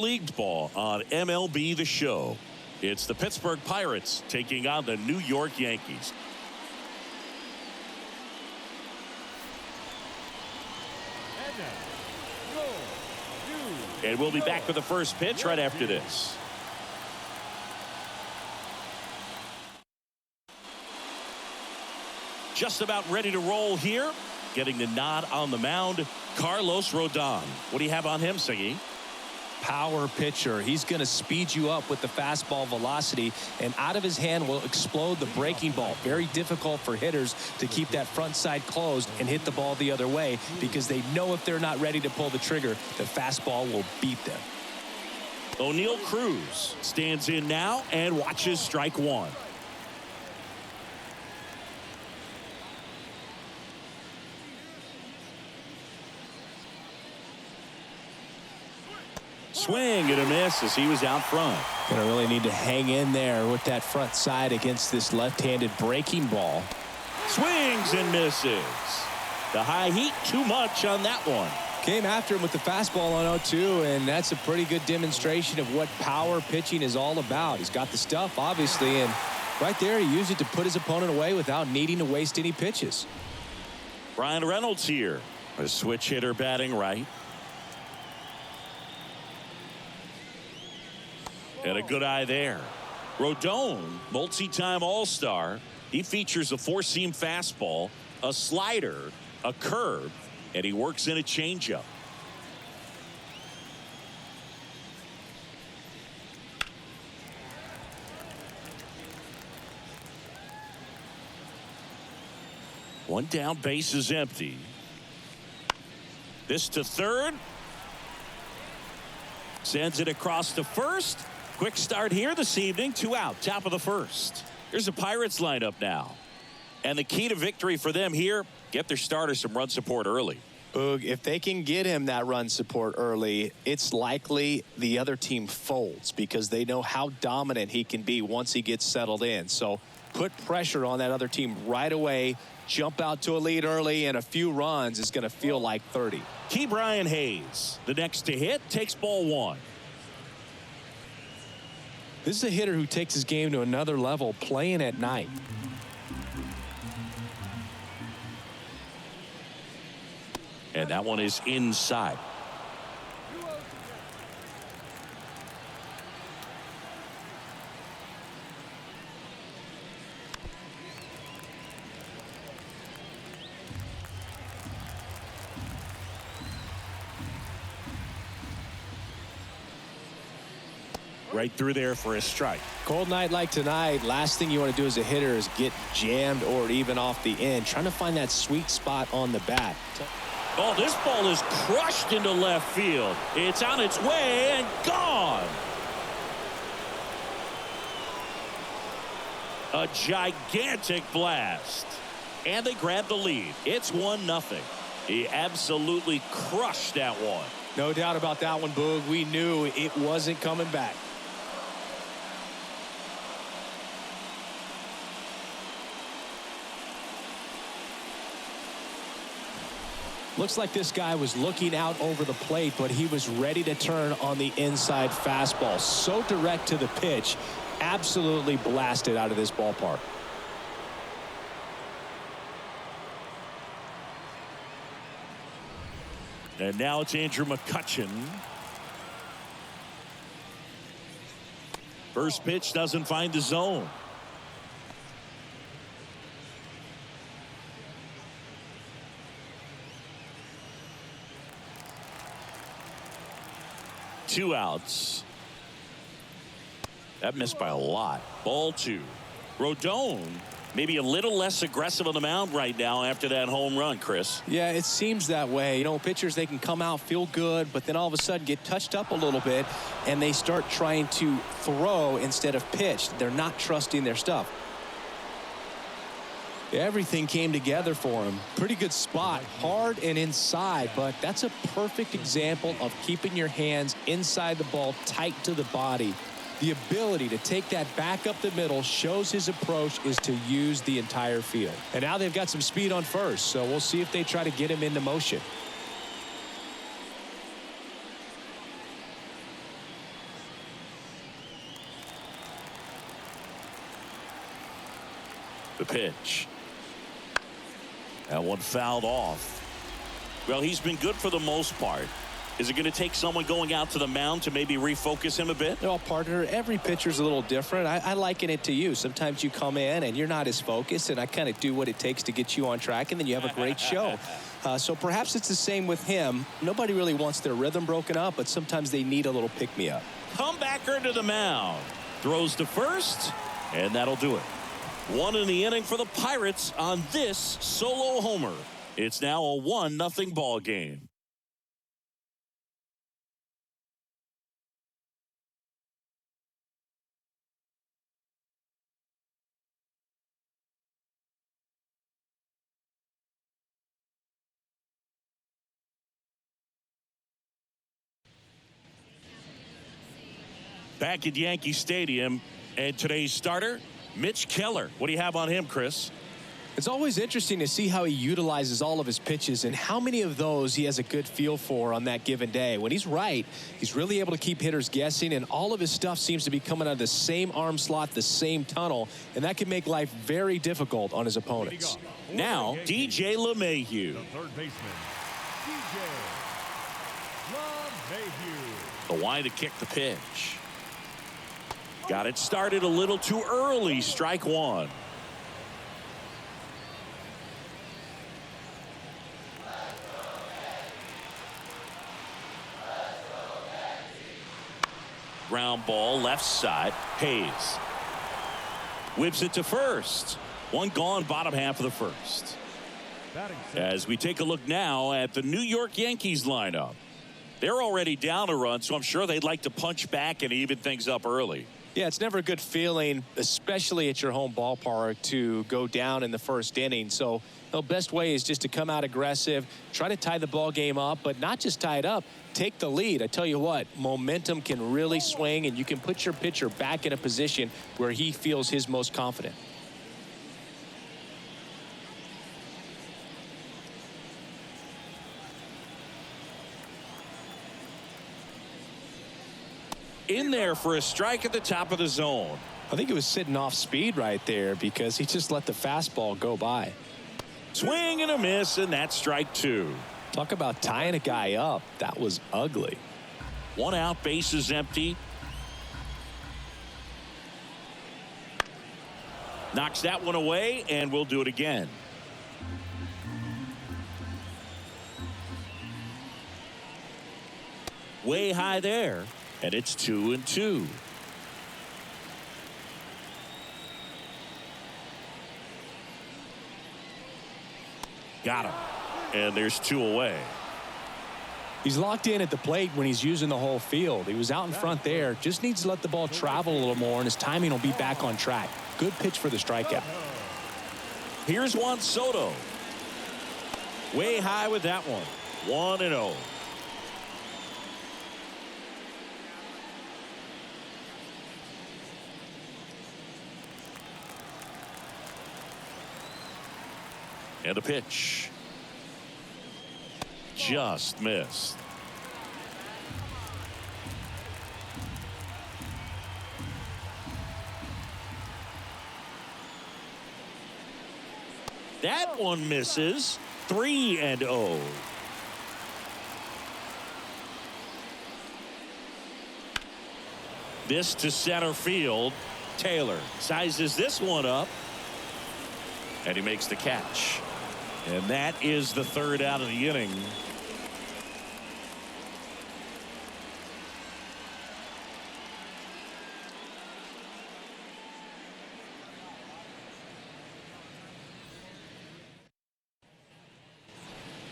League ball on MLB The Show. It's the Pittsburgh Pirates taking on the New York Yankees. And we'll be back with the first pitch right after this. Just about ready to roll here. Getting the nod on the mound, Carlos Rodon. What do you have on him, Siggy? Power pitcher. He's going to speed you up with the fastball velocity, and out of his hand will explode the breaking ball. Very difficult for hitters to keep that front side closed and hit the ball the other way, because they know if they're not ready to pull the trigger, the fastball will beat them. O'Neal Cruz stands in now and watches strike one. Swing and a miss as he was out front. Gonna really need to hang in there with that front side against this left-handed breaking ball. Swings and misses. The high heat, too much on that one. Came after him with the fastball on 0-2, and that's a pretty good demonstration of what power pitching is all about. He's got the stuff, obviously, and right there he used it to put his opponent away without needing to waste any pitches. Brian Reynolds here. A switch hitter batting right. And a good eye there. Rodon, multi-time All-Star. He features a four-seam fastball, a slider, a curve, and he works in a changeup. One down, base is empty. This to third. Sends it across to first. Quick start here this evening. 2 out, top of the first. Here's the Pirates lineup now. And the key to victory for them here, get their starter some run support early. Boog, if they can get him that run support early, it's likely the other team folds because they know how dominant he can be once he gets settled in. So put pressure on that other team right away. Jump out to a lead early, and a few runs is going to feel like 30. Key Brian Hayes, the next to hit, takes ball one. This is a hitter who takes his game to another level playing at night. And that one is inside. Right through there for a strike. Cold night like tonight, last thing you want to do as a hitter is get jammed or even off the end. Trying to find that sweet spot on the bat. Oh, this ball is crushed into left field. It's on its way and gone. A gigantic blast. And they grab the lead. It's 1-0. He absolutely crushed that one. No doubt about that one, Boog. We knew it wasn't coming back. Looks like this guy was looking out over the plate, but he was ready to turn on the inside fastball. So direct to the pitch, absolutely blasted out of this ballpark. And now it's Andrew McCutchen. First pitch doesn't find the zone. Two outs. That missed by a lot. Ball two. Rodon maybe a little less aggressive on the mound right now after that home run, Chris. Yeah, it seems that way. You know, pitchers, they can come out, feel good, but then all of a sudden get touched up a little bit, and they start trying to throw instead of pitch. They're not trusting their stuff. Everything came together for him. Pretty good spot, hard and inside, but that's a perfect example of keeping your hands inside the ball, tight to the body. The ability to take that back up the middle shows his approach is to use the entire field. And now they've got some speed on first, so we'll see if they try to get him into motion. The pitch. That one fouled off. Well, he's been good for the most part. Is it going to take someone going out to the mound to maybe refocus him a bit? Well, partner, every pitcher's a little different. I liken it to you. Sometimes you come in and you're not as focused, and I kind of do what it takes to get you on track, and then you have a great show. So perhaps it's the same with him. Nobody really wants their rhythm broken up, but sometimes they need a little pick-me-up. Comebacker to the mound. Throws to first, and that'll do it. One in the inning for the Pirates on this solo homer. It's now a 1-0 ball game. Back at Yankee Stadium, and today's starter, Mitch Keller. What do you have on him, Chris? It's always interesting to see how he utilizes all of his pitches and how many of those he has a good feel for on that given day. When he's right, he's really able to keep hitters guessing, and all of his stuff seems to be coming out of the same arm slot, the same tunnel, and that can make life very difficult on his opponents. Now, DJ LeMahieu. The third baseman, DJ LeMahieu. The wide to kick the pitch. Got it started a little too early. Strike one. Ground ball left side. Hayes whips it to first. One gone, bottom half of the first. As we take a look now at the New York Yankees lineup. They're already down a run, so I'm sure they'd like to punch back and even things up early. Yeah, it's never a good feeling, especially at your home ballpark, to go down in the first inning. So the best way is just to come out aggressive, try to tie the ball game up, but not just tie it up, take the lead. I tell you what, momentum can really swing, and you can put your pitcher back in a position where he feels his most confident. In there for a strike at the top of the zone. I think it was sitting off speed right there because he just let the fastball go by. Swing and a miss, and that's strike two. Talk about tying a guy up. That was ugly. One out, base is empty. Knocks that one away, and we'll do it again. Way high there. And it's 2-2. Got him. And there's two away. He's locked in at the plate when he's using the whole field. He was out in front there. Just needs to let the ball travel a little more, and his timing will be back on track. Good pitch for the strikeout. Here's Juan Soto. Way high with that one. 1-0. And a pitch. Just missed. That one misses. 3-0. This to center field. Taylor sizes this one up. And he makes the catch. And that is the third out of the inning.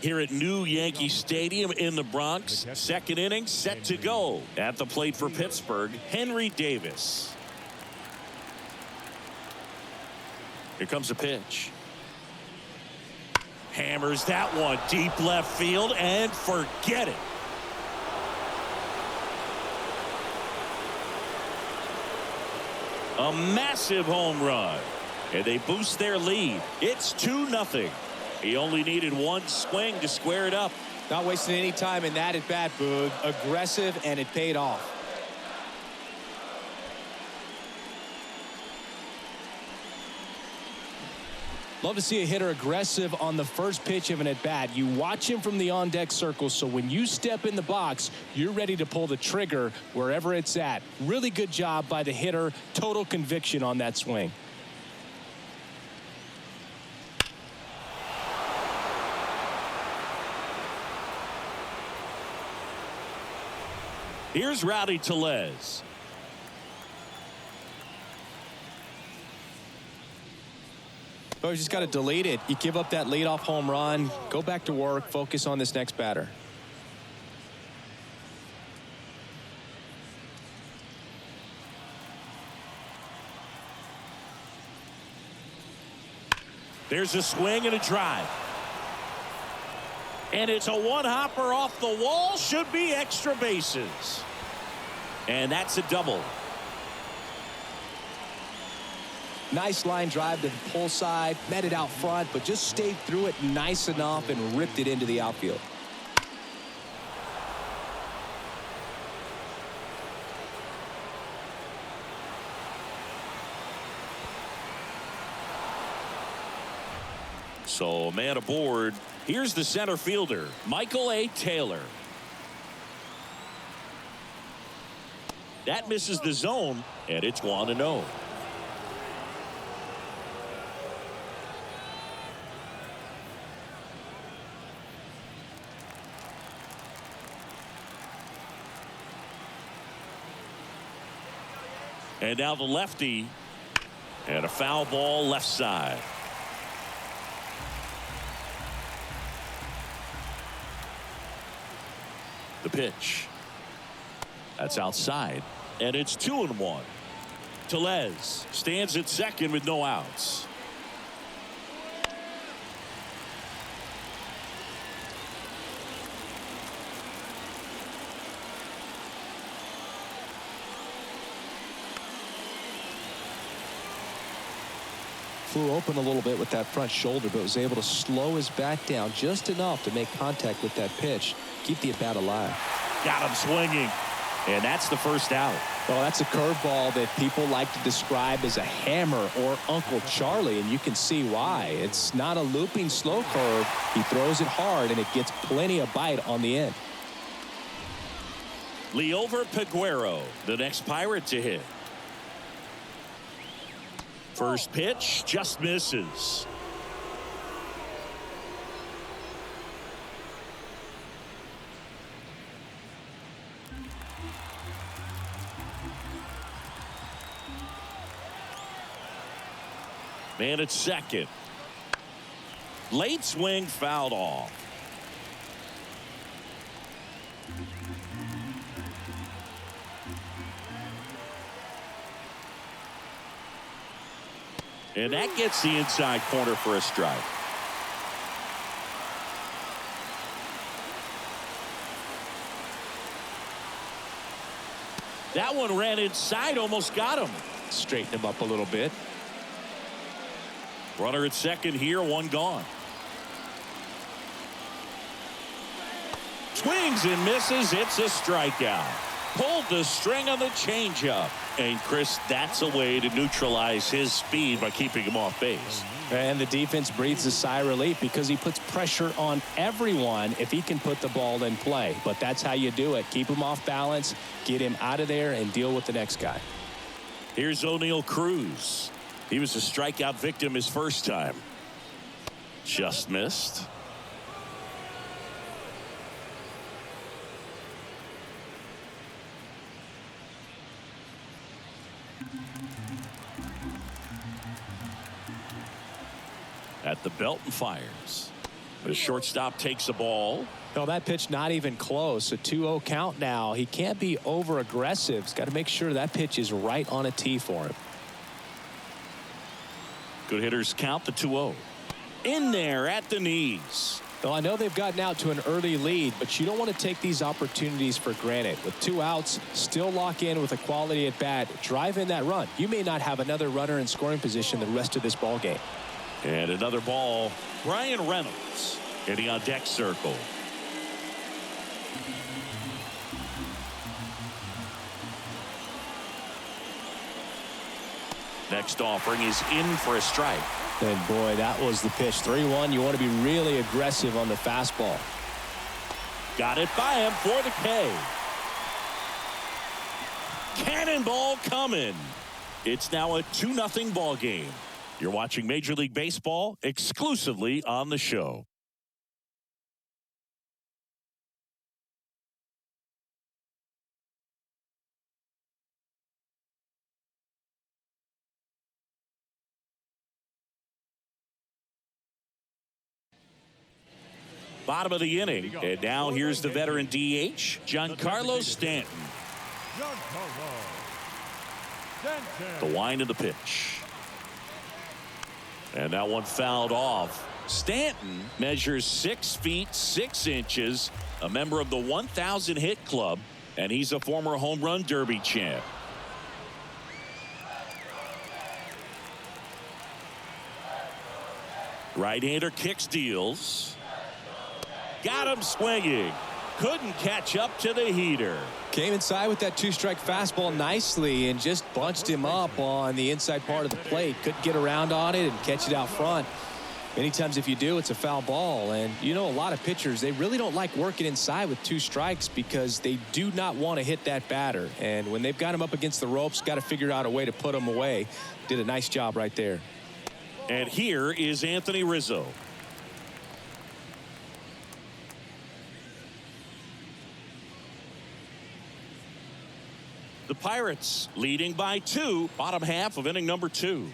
Here at New Yankee Stadium in the Bronx, second inning set to go. At the plate for Pittsburgh, Henry Davis. Here comes a pitch. Hammers that one deep left field and forget it. A massive home run. And they boost their lead. It's 2-0. He only needed one swing to square it up. Not wasting any time in that at bat, Boog. Aggressive, and it paid off. Love to see a hitter aggressive on the first pitch of an at-bat. You watch him from the on-deck circle, so when you step in the box, you're ready to pull the trigger wherever it's at. Really good job by the hitter. Total conviction on that swing. Here's Rowdy Tellez. Oh, you just got to delete it. You give up that leadoff home run. Go back to work. Focus on this next batter. There's a swing and a drive. And it's a one-hopper off the wall. Should be extra bases. And that's a double. Nice line drive to the pull side, met it out front, but just stayed through it nice enough and ripped it into the outfield. So, man aboard. Here's the center fielder, Michael A. Taylor. That misses the zone, and it's 1-0. And now the lefty, and a foul ball left side. The pitch. That's outside, and it's 2-1. Tellez stands at second with no outs. Flew open a little bit with that front shoulder, but was able to slow his bat down just enough to make contact with that pitch. Keep the at-bat alive. Got him swinging, and that's the first out. Well, that's a curveball that people like to describe as a hammer or Uncle Charlie, and you can see why. It's not a looping slow curve. He throws it hard, and it gets plenty of bite on the end. Liover Peguero, the next Pirate to hit. First pitch just misses. Man at second. Late swing fouled off. And that gets the inside corner for a strike. That one ran inside, almost got him. Straighten him up a little bit. Runner at second here, one gone. Swings and misses. It's a strikeout. Pulled the string on the changeup. And Chris, that's a way to neutralize his speed by keeping him off base. And the defense breathes a sigh of relief because he puts pressure on everyone if he can put the ball in play. But that's how you do it. Keep him off balance, get him out of there, and deal with the next guy. Here's O'Neal Cruz. He was a strikeout victim his first time. Just missed. At the belt and fires. The shortstop takes the ball. No, that pitch not even close. A 2-0 count now. He can't be over aggressive. He's got to make sure that pitch is right on a tee for him. Good hitters count the 2-0. In there at the knees. Well, I know they've gotten out to an early lead, but you don't want to take these opportunities for granted. With 2 outs, still lock in with a quality at bat. Drive in that run. You may not have another runner in scoring position the rest of this ball game. And another ball. Brian Reynolds getting on deck circle. Next offering is in for a strike. And boy, that was the pitch. 3-1. You want to be really aggressive on the fastball. Got it by him for the K. Cannonball coming. It's now a 2-0 ball game. You're watching Major League Baseball exclusively on the show. Bottom of the inning, and now here's the veteran DH, Giancarlo Stanton. The wind of the pitch. And that one fouled off. Stanton measures 6 feet 6 inches, a member of the 1,000 hit club, and he's a former home run derby champ. Right-hander kicks, deals. Got him swinging. Couldn't catch up to the heater. Came inside with that 2-strike fastball nicely and just bunched him up on the inside part of the plate. Couldn't get around on it and catch it out front. Many times if you do, it's a foul ball. And you know, a lot of pitchers, they really don't like working inside with 2 strikes because they do not want to hit that batter. And when they've got him up against the ropes, got to figure out a way to put him away. Did a nice job right there. And here is Anthony Rizzo. The Pirates leading by 2, bottom half of inning number 2.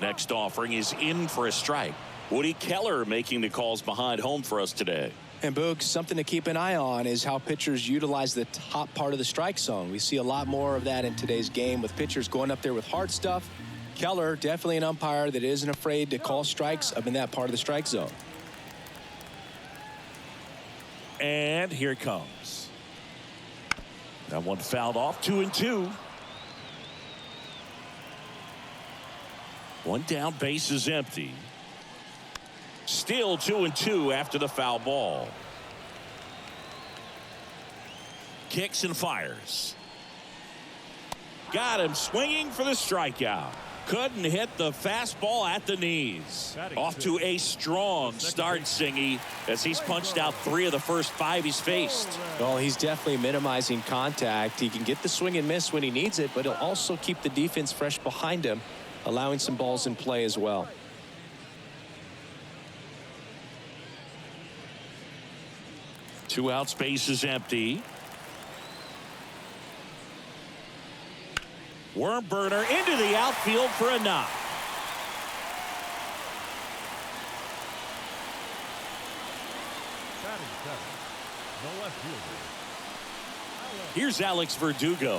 Next offering is in for a strike. Woody Keller making the calls behind home for us today. And Boog, something to keep an eye on is how pitchers utilize the top part of the strike zone. We see a lot more of that in today's game with pitchers going up there with hard stuff. Keller, definitely an umpire that isn't afraid to call strikes up in that part of the strike zone. And here it comes. That one fouled off. 2-2. One down, base is empty. Still 2-2 after the foul ball. Kicks and fires. Got him swinging for the strikeout. Couldn't hit the fastball at the knees. Off to a strong start, Singy, as he's punched out 3 of the first 5 he's faced. Well, he's definitely minimizing contact. He can get the swing and miss when he needs it, but he'll also keep the defense fresh behind him, allowing some balls in play as well. Two outs, base is empty. Worm burner into the outfield for a knock. The left fielder. Here's Alex Verdugo.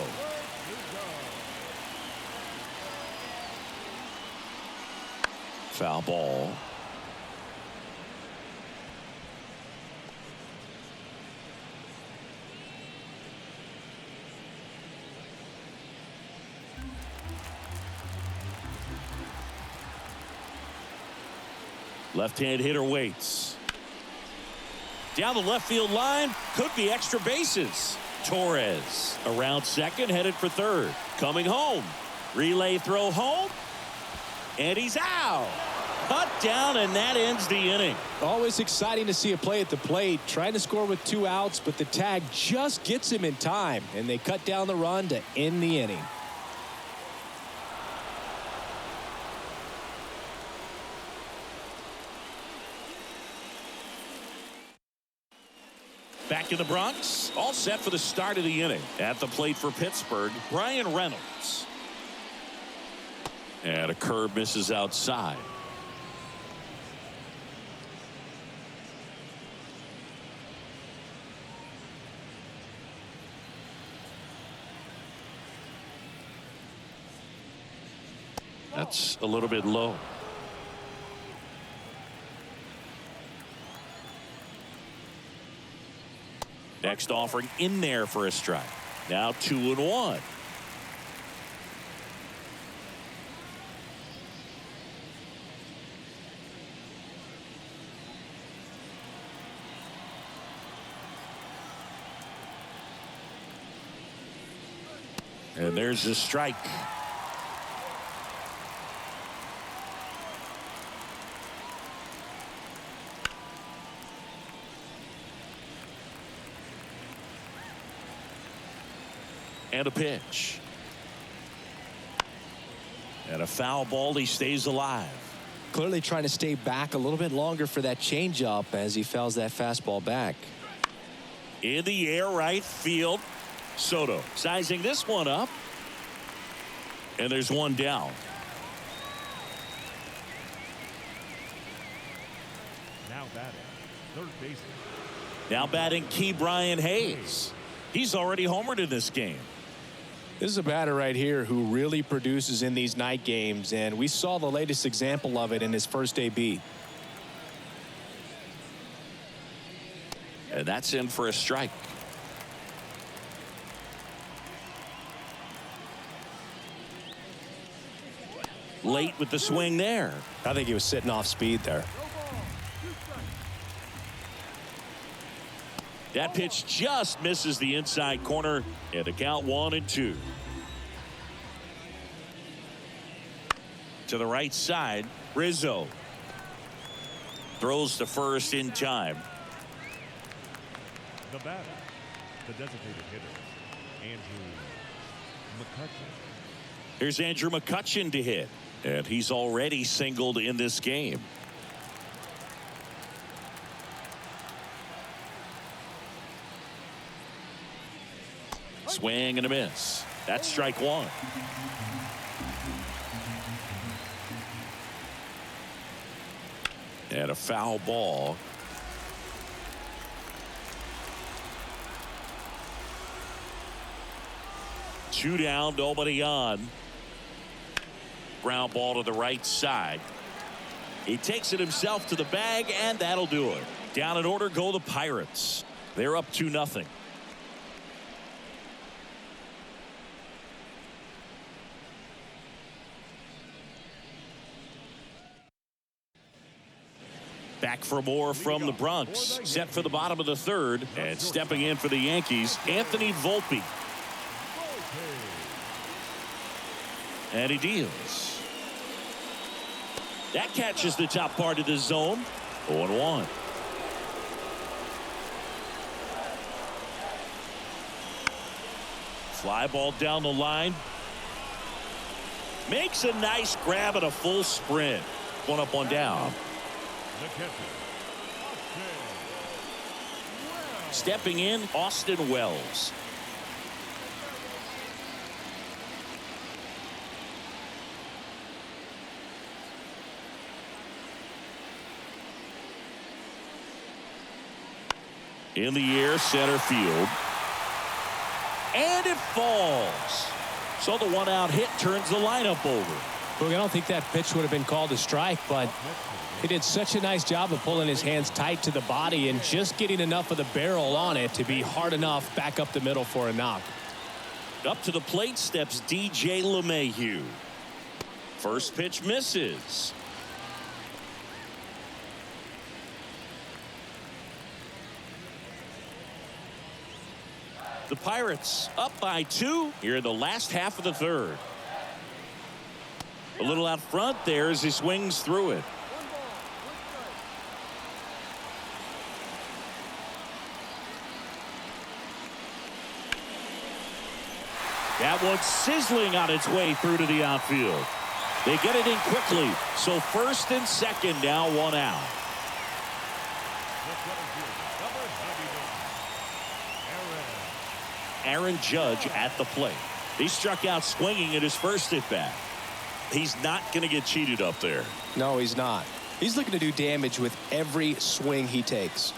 Foul ball. Left-hand hitter waits. Down the left field line. Could be extra bases. Torres around second, headed for third. Coming home. Relay throw home. And he's out. Cut down, and that ends the inning. Always exciting to see a play at the plate. Trying to score with 2 outs, but the tag just gets him in time. And they cut down the run to end the inning. Back in the Bronx, all set for the start of the inning. At the plate for Pittsburgh, Brian Reynolds. And a curve misses outside. That's a little bit low. Next offering in there for a strike. Now 2-1. And there's a strike. And a pitch. And a foul ball. He stays alive. Clearly trying to stay back a little bit longer for that changeup as he fouls that fastball back. In the air, right field. Soto sizing this one up. And there's one down. Now batting, third baseman. Now batting Key Brian Hayes. He's already homered in this game. This is a batter right here who really produces in these night games, and we saw the latest example of it in his first AB. And that's in for a strike. Late with the swing there. I think he was sitting off speed there. That pitch just misses the inside corner, and the count 1-2. To the right side, Rizzo throws to first in time. The batter, the designated hitter, Andrew McCutcheon. Here's Andrew McCutcheon to hit, and he's already singled in this game. Swing and a miss. That's strike one. And a foul ball. Two down, nobody on. Ground ball to the right side. He takes it himself to the bag, and that'll do it. Down in order go the Pirates. They're up 2-0. Back for more from the Bronx. Set for the bottom of the third. And stepping in for the Yankees, Anthony Volpe. And he deals. That catches the top part of the zone. 0-1. Fly ball down the line. Makes a nice grab at a full sprint. One up, one down. Stepping in, Austin Wells. In the air, center field. And it falls. So the one-out hit turns the lineup over. Look, I don't think that pitch would have been called a strike, but he did such a nice job of pulling his hands tight to the body and just getting enough of the barrel on it to be hard enough back up the middle for a knock. Up to the plate steps DJ LeMahieu. First pitch misses. The Pirates up by 2 here in the last half of the third. A little out front there as he swings through it. That one's sizzling on its way through to the outfield. They get it in quickly. So first and second now, one out. Aaron Judge at the plate. He struck out swinging at his first at bat. He's not going to get cheated up there. No, he's not. He's looking to do damage with every swing he takes.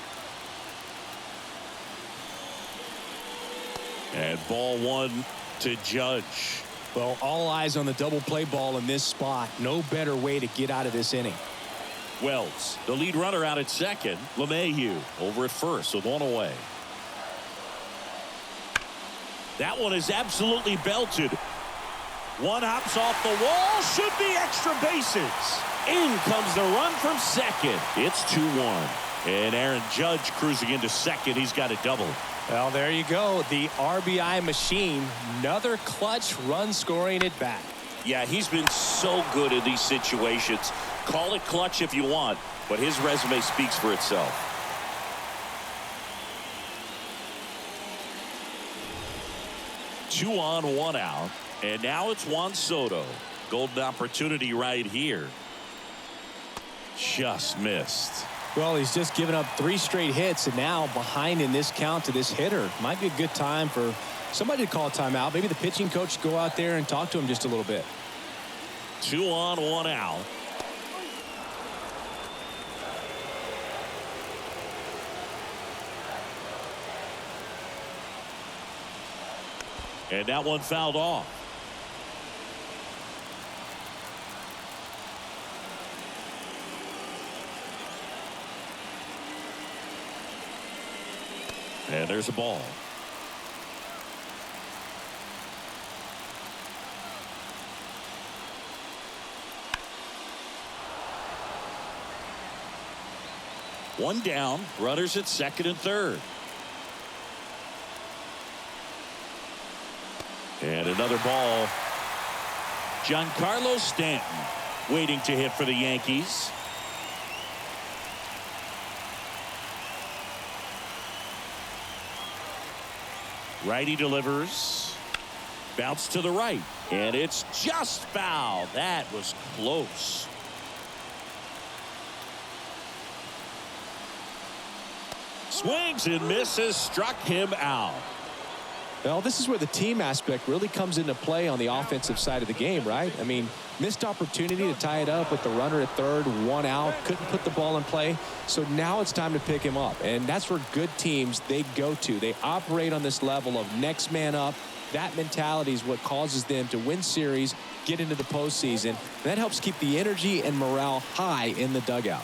And ball one to Judge. Well, all eyes on the double play ball in this spot. No better way to get out of this inning. Wells, the lead runner out at second. LeMahieu over at first with one away. That one is absolutely belted. One hops off the wall. Should be extra bases. In comes the run from second. It's 2-1. And Aaron Judge cruising into second. He's got a double. Well, there you go. The RBI machine. Another clutch run scoring at bat. Yeah, he's been so good in these situations. Call it clutch if you want, but his resume speaks for itself. 2 on, 1 out. And now it's Juan Soto. Golden opportunity right here. Just missed. Well, he's just given up 3 straight hits, and now behind in this count to this hitter. Might be a good time for somebody to call a timeout. Maybe the pitching coach go out there and talk to him just a little bit. 2 on, 1 out. And that one fouled off. And there's a ball. One down, runners at second and third. And another ball. Giancarlo Stanton waiting to hit for the Yankees. Righty delivers. Bounce to the right. And it's just foul. That was close. Swings and misses. Struck him out. Well, this is where the team aspect really comes into play on the offensive side of the game, right? I mean, missed opportunity to tie it up with the runner at third, 1 out, couldn't put the ball in play. So now it's time to pick him up. And that's where good teams, they go to. They operate on this level of next man up. That mentality is what causes them to win series, get into the postseason. And that helps keep the energy and morale high in the dugout.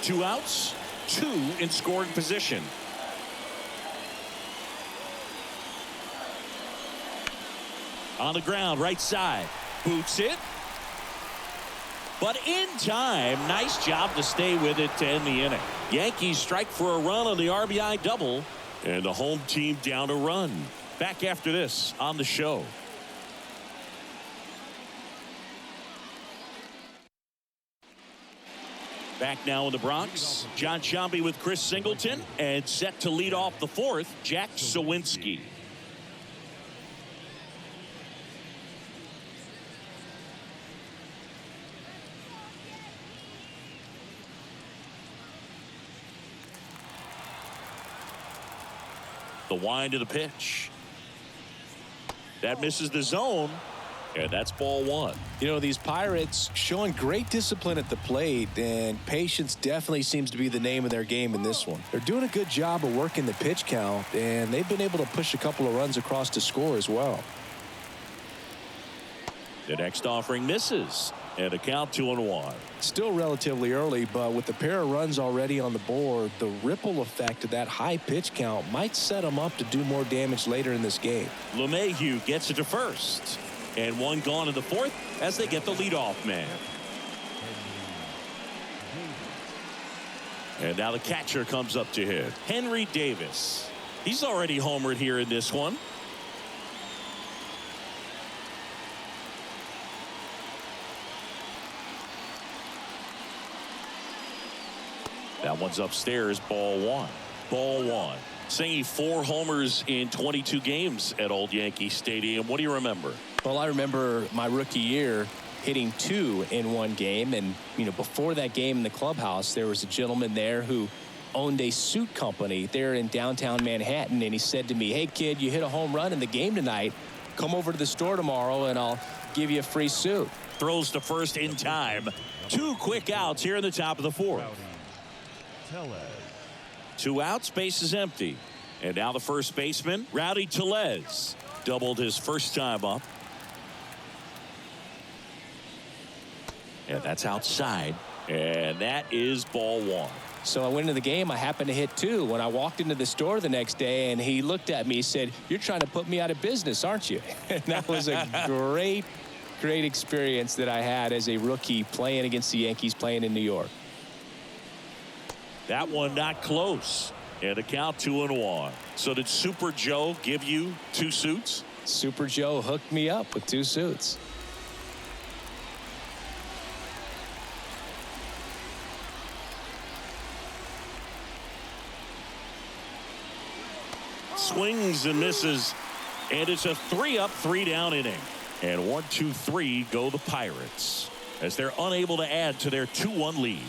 Two outs, 2 in scoring position. On the ground, right side. Boots it. But in time, nice job to stay with it to end the inning. Yankees strike for a run on the RBI double. And the home team down a run. Back after this on the show. Back now in the Bronx, John Sciambi with Chris Singleton, and set to lead off the fourth, Jack Sawinski. The wind of the pitch. That misses the zone. And that's ball 1. You know, these Pirates showing great discipline at the plate, and patience definitely seems to be the name of their game in this one. They're doing a good job of working the pitch count, and they've been able to push a couple of runs across to score as well. The next offering misses, and a count 2-1. Still relatively early, but with the pair of runs already on the board, the ripple effect of that high pitch count might set them up to do more damage later in this game. LeMahieu gets it to first. And one gone in the fourth as they get the leadoff man. And now the catcher comes up to hit. Henry Davis. He's already homered here in this one. That one's upstairs, ball 1. Ball 1. Saying 4 homers in 22 games at Old Yankee Stadium. What do you remember? Well, I remember my rookie year hitting 2 in one game. And, you know, before that game in the clubhouse, there was a gentleman there who owned a suit company there in downtown Manhattan. And he said to me, "Hey, kid, you hit a home run in the game tonight. Come over to the store tomorrow and I'll give you a free suit." Throws to first in time. 2 quick outs here in the top of the fourth. 2 outs, base is empty. And now the first baseman, Rowdy Tellez, doubled his first time up. And that's outside. And that is ball 1. So I went into the game. I happened to hit 2 when I walked into the store the next day, and he looked at me and said, "You're trying to put me out of business, aren't you?" And that was a great experience that I had as a rookie playing against the Yankees, playing in New York. That one not close. And a count 2-1. So did Super Joe give you 2 suits? Super Joe hooked me up with 2 suits. Swings and misses. And it's a 3-up, 3-down inning. And 1-2-3 go the Pirates as they're unable to add to their 2-1 lead.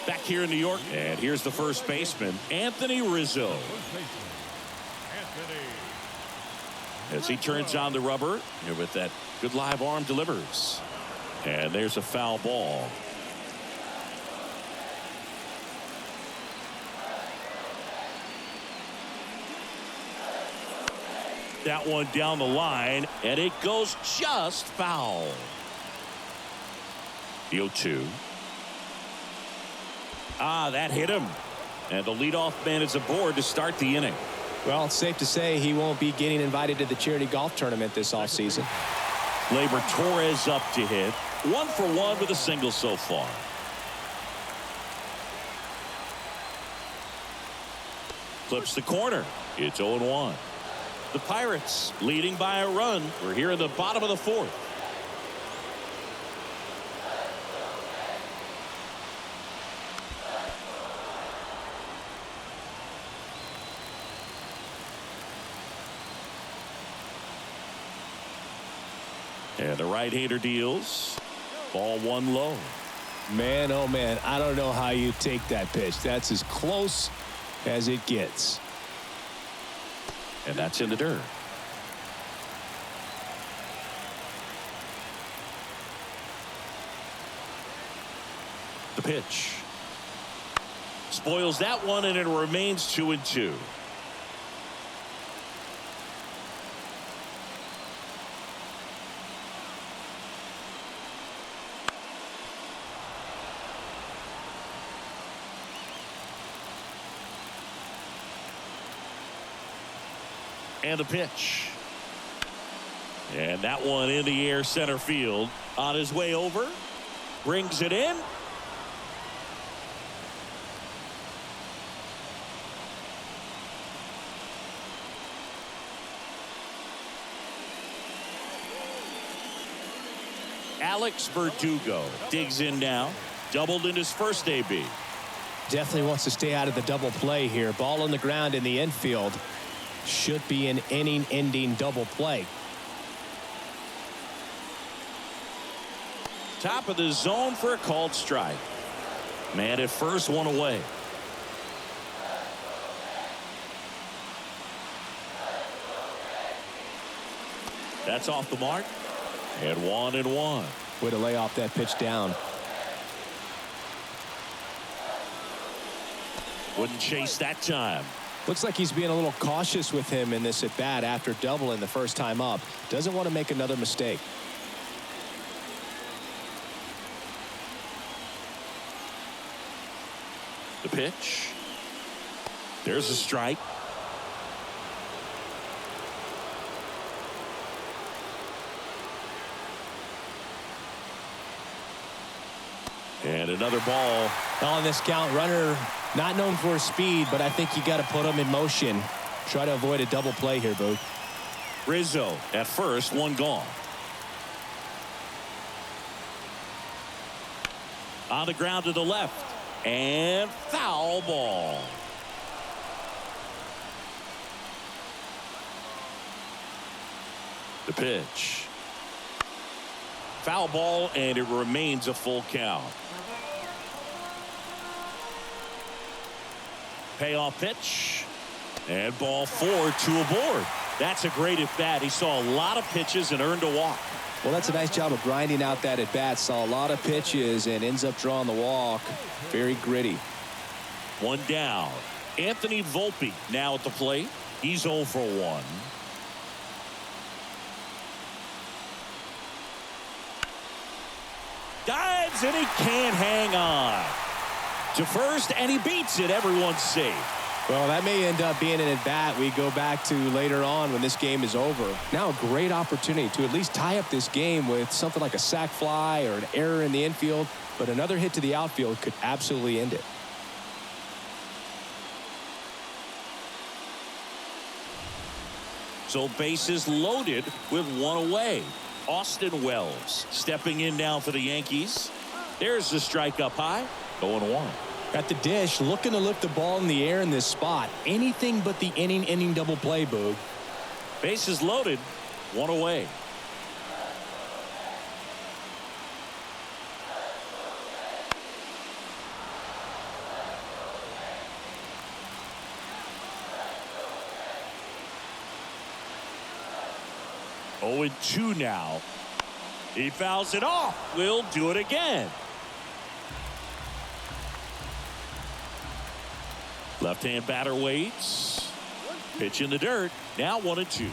Back here in New York, and here's the first baseman, Anthony Rizzo. As he turns on the rubber, and with that good live arm delivers. And there's a foul ball. That one down the line, and it goes just foul. The 0-2. That hit him. And the leadoff man is aboard to start the inning. Well, it's safe to say he won't be getting invited to the charity golf tournament this offseason. Gleyber Torres up to hit. 1 for 1 with a single so far. Clips the corner. It's 0-1. The Pirates leading by a run. We're here in the bottom of the 4th. And the right-hander deals. Ball 1 low. Man, oh man, I don't know how you take that pitch. That's as close as it gets. And that's in the dirt. The pitch. Spoils that one, and it remains 2-2. And the pitch. And that one in the air center field. On his way over. Brings it in. Alex Verdugo digs in now. Doubled in his first AB. Definitely wants to stay out of the double play here. Ball on the ground in the infield. Should be an inning-ending double play. Top of the zone for a called strike. Man at first, one away. That's off the mark. And 1-1. Way to lay off that pitch down. Wouldn't chase that time. Looks like he's being a little cautious with him in this at bat after doubling the first time up. Doesn't want to make another mistake. The pitch. There's a strike. And another ball. On this count, runner not known for his speed, but I think you got to put him in motion. Try to avoid a double play here, Boo. Rizzo at first, one gone. On the ground to the left. And foul ball. The pitch. Foul ball, and it remains a full count. Payoff pitch. And ball 4, 2 aboard. That's a great at bat. He saw a lot of pitches and earned a walk. Well, that's a nice job of grinding out that at bat. Saw a lot of pitches and ends up drawing the walk. Very gritty. One down. Anthony Volpe now at the plate. He's 0 for 1. Dives and he can't hang on to first, and he beats it. Everyone's safe. Well, that may end up being an at-bat we go back to later on when this game is over. Now a great opportunity to at least tie up this game with something like a sac fly or an error in the infield, but another hit to the outfield could absolutely end it. So bases loaded with one away. Austin Wells stepping in now for the Yankees. There's the strike up high. 0-1. At the dish, looking to lift the ball in the air in this spot. Anything but the inning double play, Boog. Bases loaded. 1 away. Oh, 2 now. He fouls it off. We'll do it again. Left-hand batter waits. Pitch in the dirt. Now 1-2.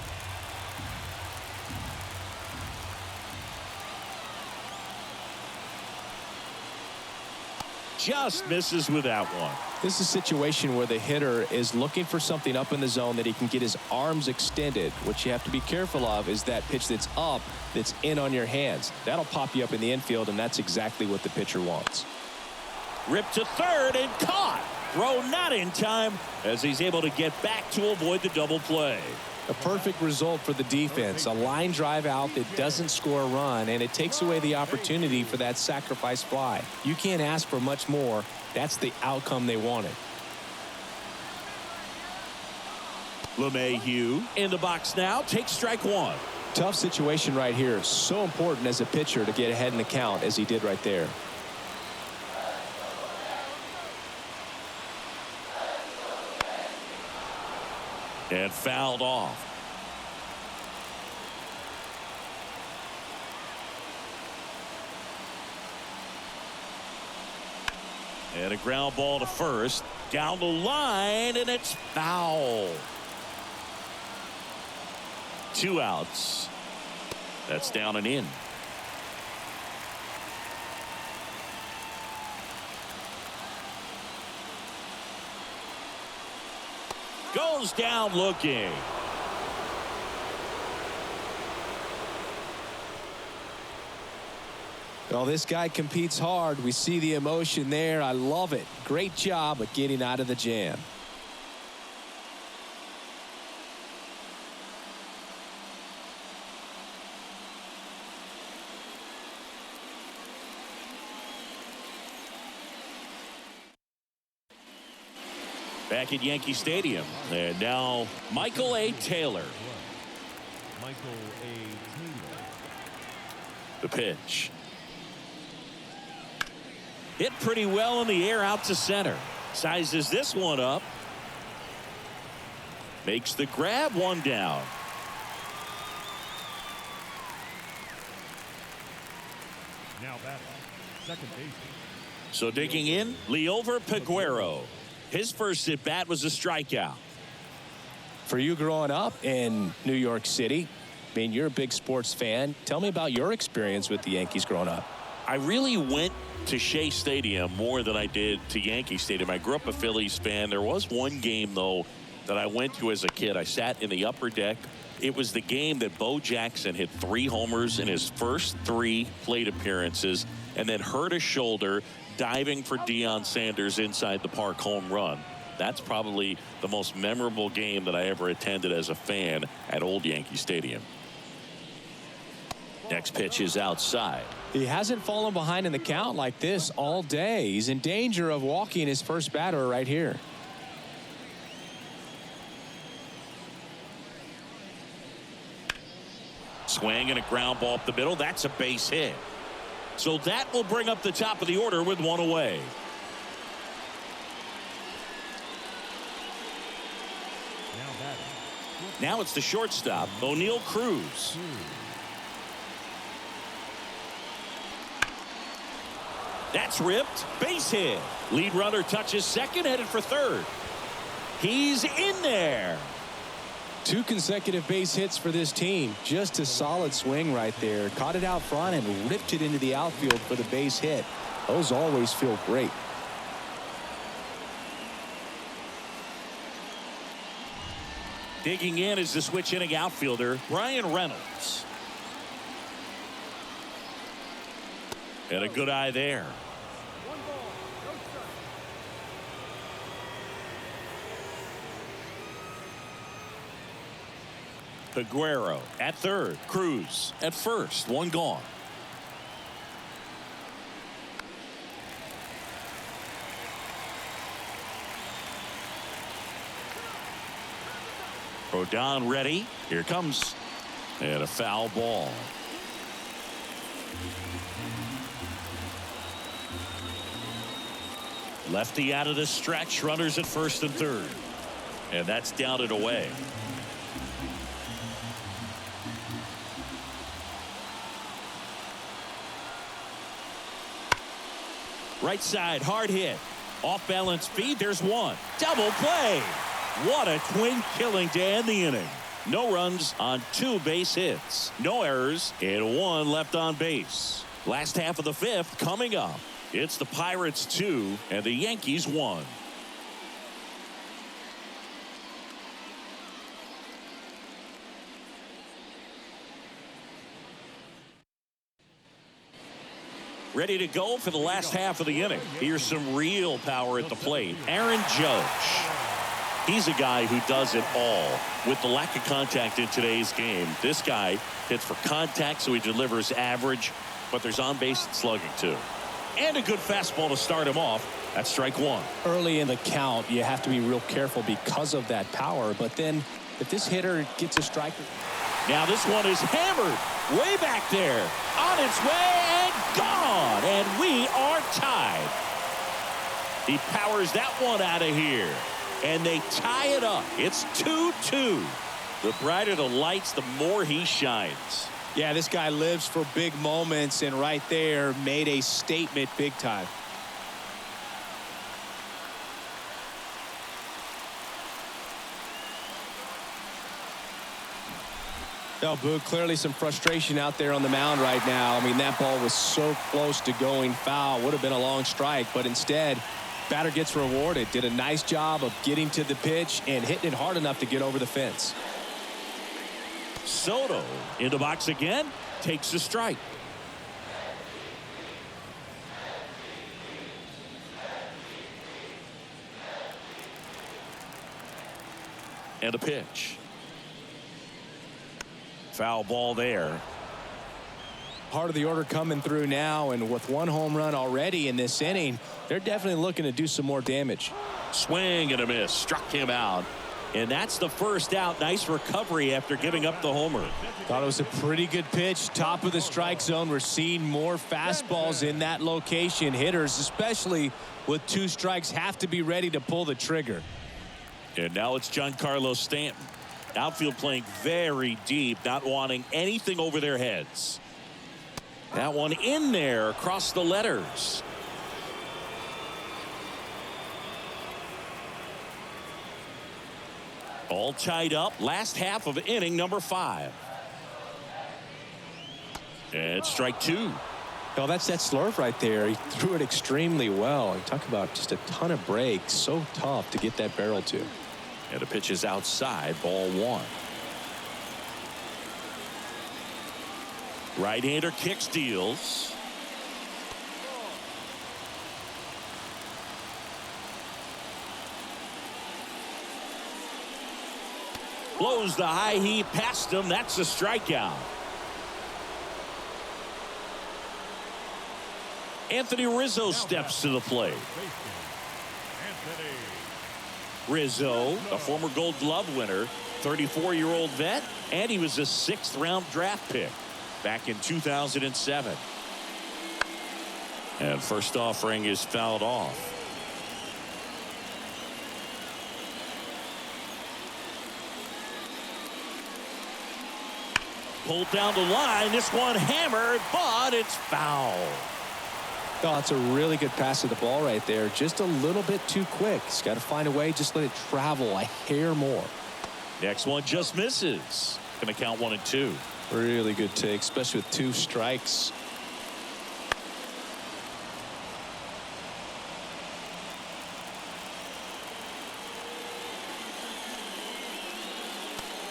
Just misses with that one. This is a situation where the hitter is looking for something up in the zone that he can get his arms extended. What you have to be careful of is that pitch that's up, that's in on your hands. That'll pop you up in the infield, and that's exactly what the pitcher wants. Ripped to third and caught. Throw not in time as he's able to get back to avoid the double play. A perfect result for the defense. A line drive out that doesn't score a run, and it takes away the opportunity for that sacrifice fly. You can't ask for much more. That's the outcome they wanted. LeMahieu in the box now. Takes strike 1. Tough situation right here. So important as a pitcher to get ahead in the count as he did right there. And fouled off. And a ground ball to first. Down the line, and it's foul. 2 outs. That's down and in. Goes down looking. Well, this guy competes hard. We see the emotion there. I love it. Great job at getting out of the jam. Back at Yankee Stadium. And now Michael A. Taylor. Michael A. Taylor. The pitch. Hit pretty well in the air out to center. Sizes this one up. Makes the grab. 1 down. Now batting, second baseman. So digging in, Liover Peguero. His first at bat was a strikeout. For you growing up in New York City, I mean, you're a big sports fan. Tell me about your experience with the Yankees growing up. I really went to Shea Stadium more than I did to Yankee Stadium. I grew up a Phillies fan. There was one game, though, that I went to as a kid. I sat in the upper deck. It was the game that Bo Jackson hit 3 homers in his first 3 plate appearances and then hurt his shoulder diving for Deion Sanders' inside the park home run. That's probably the most memorable game that I ever attended as a fan at Old Yankee Stadium. Next pitch is outside. He hasn't fallen behind in the count like this all day. He's in danger of walking his first batter right here. Swing and a ground ball up the middle. That's a base hit. So that will bring up the top of the order with 1 away. Now batting. Now it's the shortstop, O'Neal Cruz. That's ripped. Base hit. Lead runner touches second, headed for third. He's in there. 2 consecutive base hits for this team. Just a solid swing right there. Caught it out front and ripped it into the outfield for the base hit. Those always feel great. Digging in is the switch inning outfielder, Brian Reynolds. And a good eye there. Peguero at third. Cruz at first. 1 gone. Rodon ready. Here comes. And a foul ball. Lefty out of the stretch. Runners at first and third. And that's down and away. Right side, hard hit. Off balance feed, there's one. Double play. What a twin killing to end the inning. No runs on 2 base hits. No errors and 1 left on base. Last half of the 5th coming up. It's the Pirates 2 and the Yankees 1. Ready to go for the last half of the inning. Here's some real power at the plate. Aaron Judge. He's a guy who does it all. With the lack of contact in today's game, this guy hits for contact, so he delivers average, but there's on-base and slugging too. And a good fastball to start him off. That's strike 1. Early in the count, you have to be real careful because of that power, but then if this hitter gets a strike. Now this one is hammered way back there, on its way and gone, and we are tied. He powers that one out of here, and they tie it up. It's 2-2. The brighter the lights, the more he shines. Yeah, this guy lives for big moments, and right there made a statement big time. Oh, Boo, clearly some frustration out there on the mound right now. I mean, that ball was so close to going foul. Would have been a long strike, but instead, batter gets rewarded. Did a nice job of getting to the pitch and hitting it hard enough to get over the fence. Soto in the box again, takes a strike. And a pitch. Foul ball there. Part of the order coming through now, and with 1 home run already in this inning, they're definitely looking to do some more damage. Swing and a miss, struck him out. And that's the first out. Nice recovery after giving up the homer. Thought it was a pretty good pitch. Top of the strike zone. We're seeing more fastballs in that location. Hitters, especially with 2 strikes, have to be ready to pull the trigger. And now it's Giancarlo Stanton. Outfield playing very deep, not wanting anything over their heads. That one in there across the letters. All tied up. Last half of inning number 5. And strike 2. Oh, that's that slurve right there. He threw it extremely well. You talk about just a ton of breaks. So tough to get that barrel to. And the pitch is outside, ball 1. Right-hander kick steals. Blows the high heat past him. That's a strikeout. Anthony Rizzo steps to the plate. Rizzo, a former Gold Glove winner, 34-year-old vet, and he was a 6th-round draft pick back in 2007. And first offering is fouled off. Pulled down the line. This one hammered, but it's foul. Oh, it's a really good pass of the ball right there. Just a little bit too quick. He's got to find a way. Just let it travel a hair more. Next one just misses. Going to count 1 and 2. Really good take, especially with 2 strikes.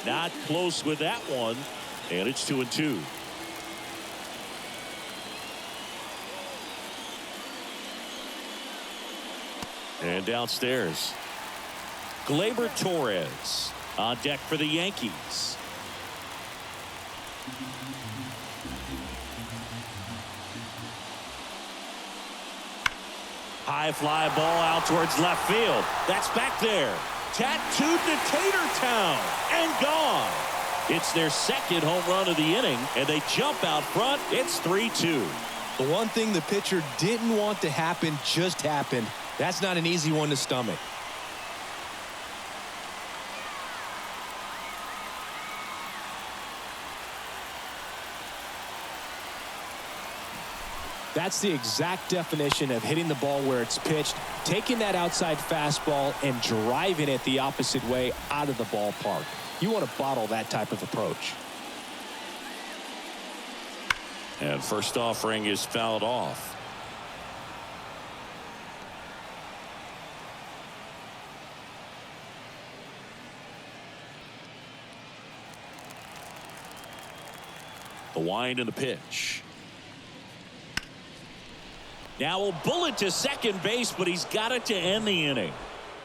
Not close with that one. And it's 2 and 2. And downstairs, Gleyber Torres on deck for the Yankees. High fly ball out towards left field. That's back there. tattooed to Tater Town and gone. It's their second home run of the inning, and they jump out front. It's 3-2. The one thing the pitcher didn't want to happen just happened. That's not an easy one to stomach. That's the exact definition of hitting the ball where it's pitched, taking that outside fastball and driving it the opposite way out of the ballpark. You want to bottle that type of approach. And first offering is fouled off. The wind and the pitch. Now a bullet to second base, but he's got it to end the inning.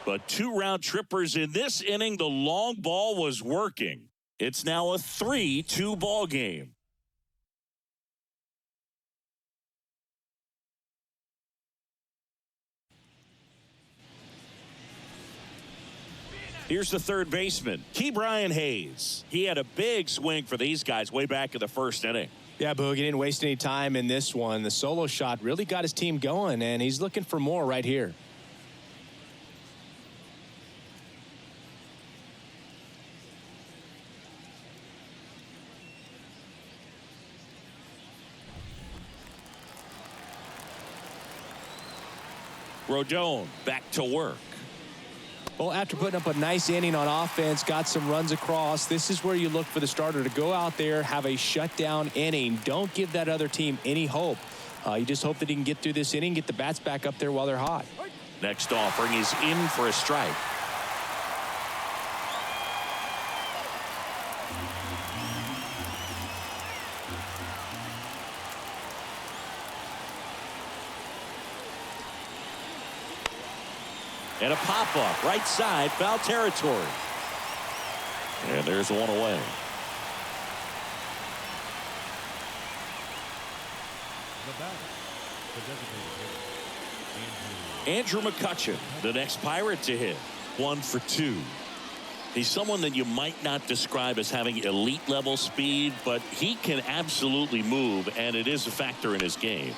But 2 round trippers in this inning. The long ball was working. It's now a 3-2 ball game. Here's the third baseman, Ke'Bryan Hayes. He had a big swing for these guys way back in the first inning. Yeah, Boog, he didn't waste any time in this one. The solo shot really got his team going, and he's looking for more right here. Rodon back to work. Well, after putting up a nice inning on offense, got some runs across, this is where you look for the starter to go out there, have a shutdown inning. Don't give that other team any hope. You just hope that he can get through this inning, get the bats back up there while they're hot. Next offering is in for a strike. And a pop-up, right side, foul territory. And there's one away. The batter, the designated hitter, Andrew McCutchen, the next Pirate to hit. 1 for 2. He's someone that you might not describe as having elite level speed, but he can absolutely move, and it is a factor in his game.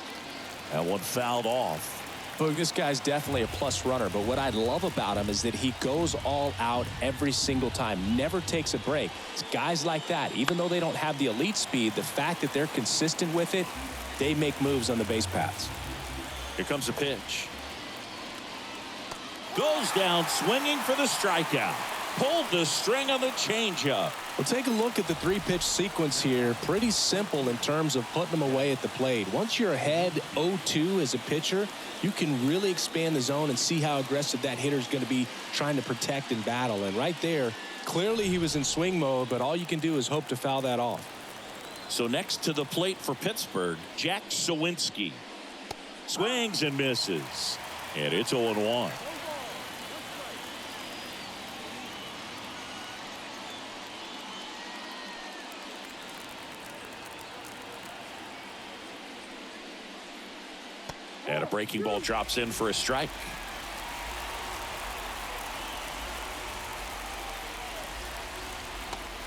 That one fouled off. Boog, this guy's definitely a plus runner, but what I love about him is that he goes all out every single time, never takes a break. It's guys like that, even though they don't have the elite speed, the fact that they're consistent with it, they make moves on the base paths. Here comes the pitch. Goes down swinging for the strikeout. Pulled the string on the changeup. Well, take a look at the 3-pitch sequence here. Pretty simple in terms of putting them away at the plate. Once you're ahead 0-2 as a pitcher, you can really expand the zone and see how aggressive that hitter is going to be trying to protect and battle. And right there, clearly he was in swing mode, but all you can do is hope to foul that off. So next to the plate for Pittsburgh, Jack Sawinski. Swings and misses. And it's 0-1. And a breaking ball drops in for a strike.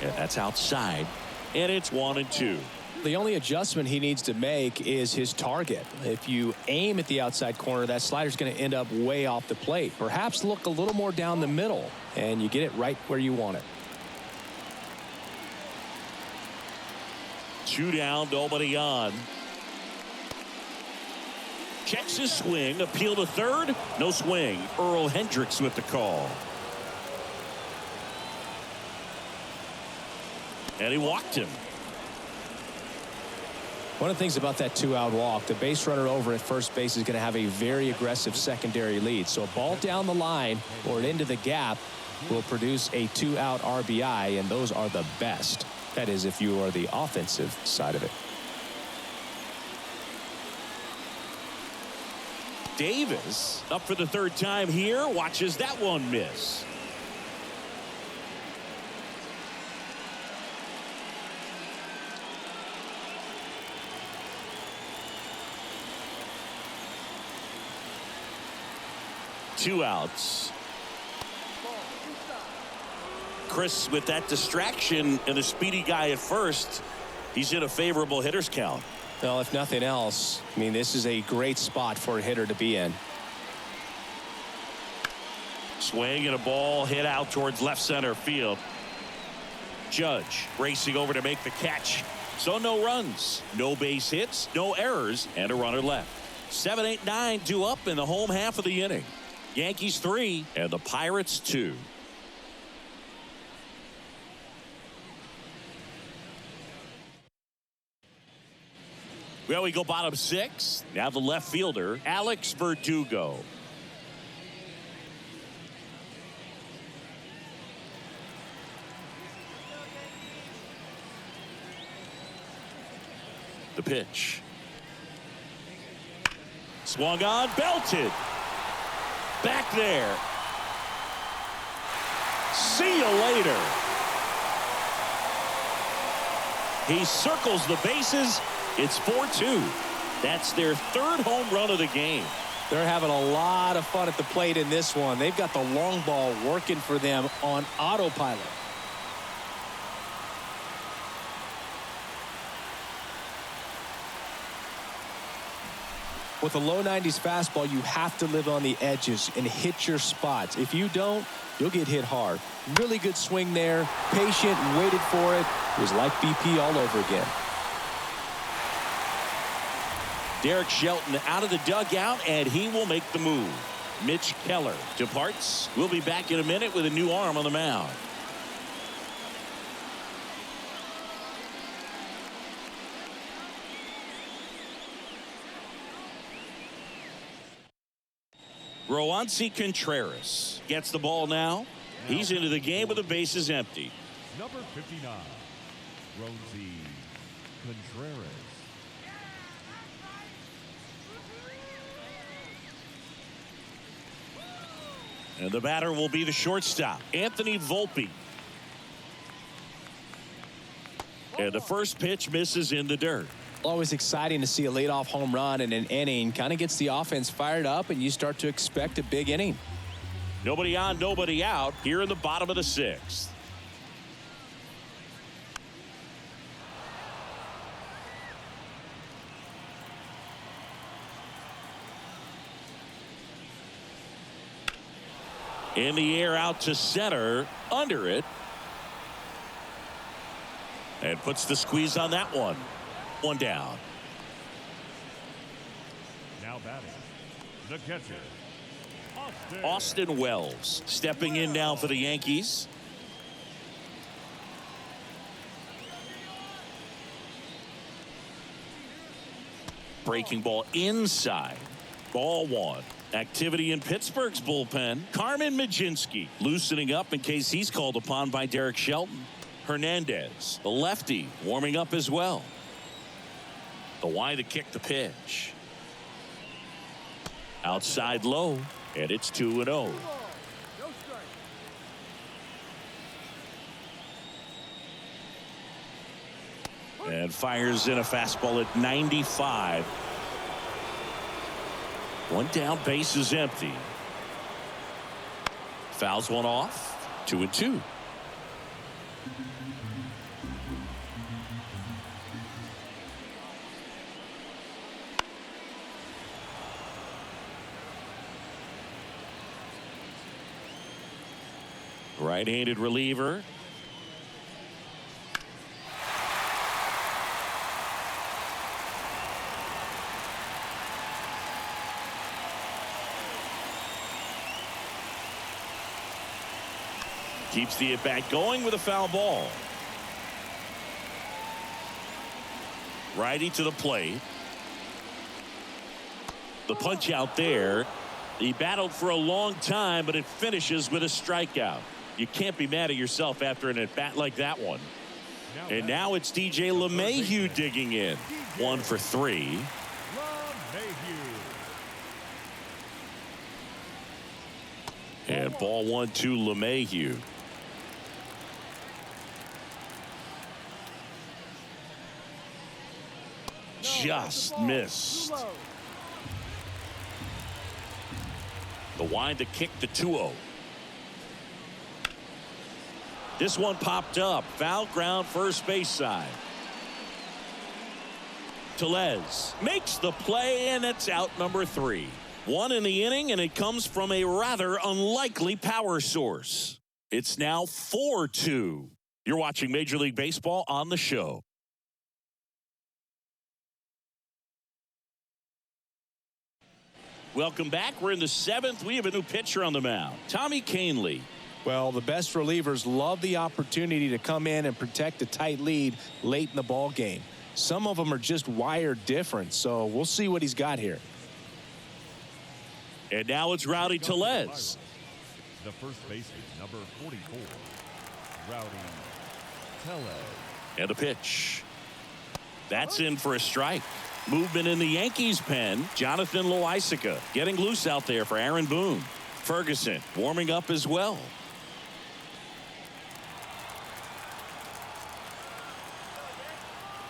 And that's outside. And it's 1-2. The only adjustment he needs to make is his target. If you aim at the outside corner, that slider's going to end up way off the plate. Perhaps look a little more down the middle, and you get it right where you want it. 2 down, nobody on. Checks his swing, appeal to third, no swing. Earl Hendricks with the call. And he walked him. One of the things about that 2-out walk, the base runner over at first base is going to have a very aggressive secondary lead. So a ball down the line or into the gap will produce a 2-out RBI, and those are the best. That is, if you are the offensive side of it. Davis up for the third time here, watches that one miss. Two outs. Chris, with that distraction and a speedy guy at first, he's in a favorable hitter's count. Well, if nothing else, I mean, this is a great spot for a hitter to be in. Swing and a ball hit out towards left center field. Judge racing over to make the catch. So no runs, no base hits, no errors, and a runner left. 7, 8, 9 due up in the home half of the inning. Yankees 3 and the Pirates 2. Well, we go bottom 6. Now the left fielder, Alex Verdugo. The pitch. Swung on, belted. Back there. See you later. He circles the bases. It's 4-2. That's their third home run of the game. They're having a lot of fun at the plate in this one. They've got the long ball working for them on autopilot. With a low 90s fastball, you have to live on the edges and hit your spots. If you don't, you'll get hit hard. Really good swing there. Patient, waited for it. It was like BP all over again. Derek Shelton out of the dugout, and he will make the move. Mitch Keller departs. We'll be back in a minute with a new arm on the mound. Roansy Contreras gets the ball now. He's into the game with the bases empty. Number 59, Roansy Contreras. And the batter will be the shortstop, Anthony Volpe. And the first pitch misses in the dirt. Always exciting to see a leadoff home run in an inning. Kind of gets the offense fired up, and you start to expect a big inning. Nobody on, nobody out here in the bottom of the 6th. In the air out to center, under it. And puts the squeeze on that one. One down. Now batting, the catcher, Austin Wells stepping in now for the Yankees. Breaking ball inside. Ball 1. Activity in Pittsburgh's bullpen. Carmen Mlodzinski loosening up in case he's called upon by Derek Shelton. Hernandez, the lefty, warming up as well. The Y to kick the pitch. Outside low, and it's 2-0. And fires in a fastball at 95. One down, base is empty. Fouls one off. 2-2. Right-handed reliever. Keeps the at-bat going with a foul ball. Righty to the plate. The punch out there. He battled for a long time, but it finishes with a strikeout. You can't be mad at yourself after an at-bat like that one. And now it's DJ LeMahieu digging in. 1 for 3. And ball 1 to LeMahieu. Just missed. The wind to kick the 2-0. This one popped up. Foul ground, first base side. Tellez makes the play, and it's out number 3. 1 in the inning, and it comes from a rather unlikely power source. It's now 4-2. You're watching Major League Baseball on the show. Welcome back. We're in the 7th. We have a new pitcher on the mound, Tommy Kahnle. Well, the best relievers love the opportunity to come in and protect a tight lead late in the ball game. Some of them are just wired different, so we'll see what he's got here. And now it's Rowdy Tellez. The first baseman, number 44, Rowdy Tellez. And a pitch. That's in for a strike. Movement in the Yankees pen. Jonathan Loaisiga getting loose out there for Aaron Boone. Ferguson warming up as well.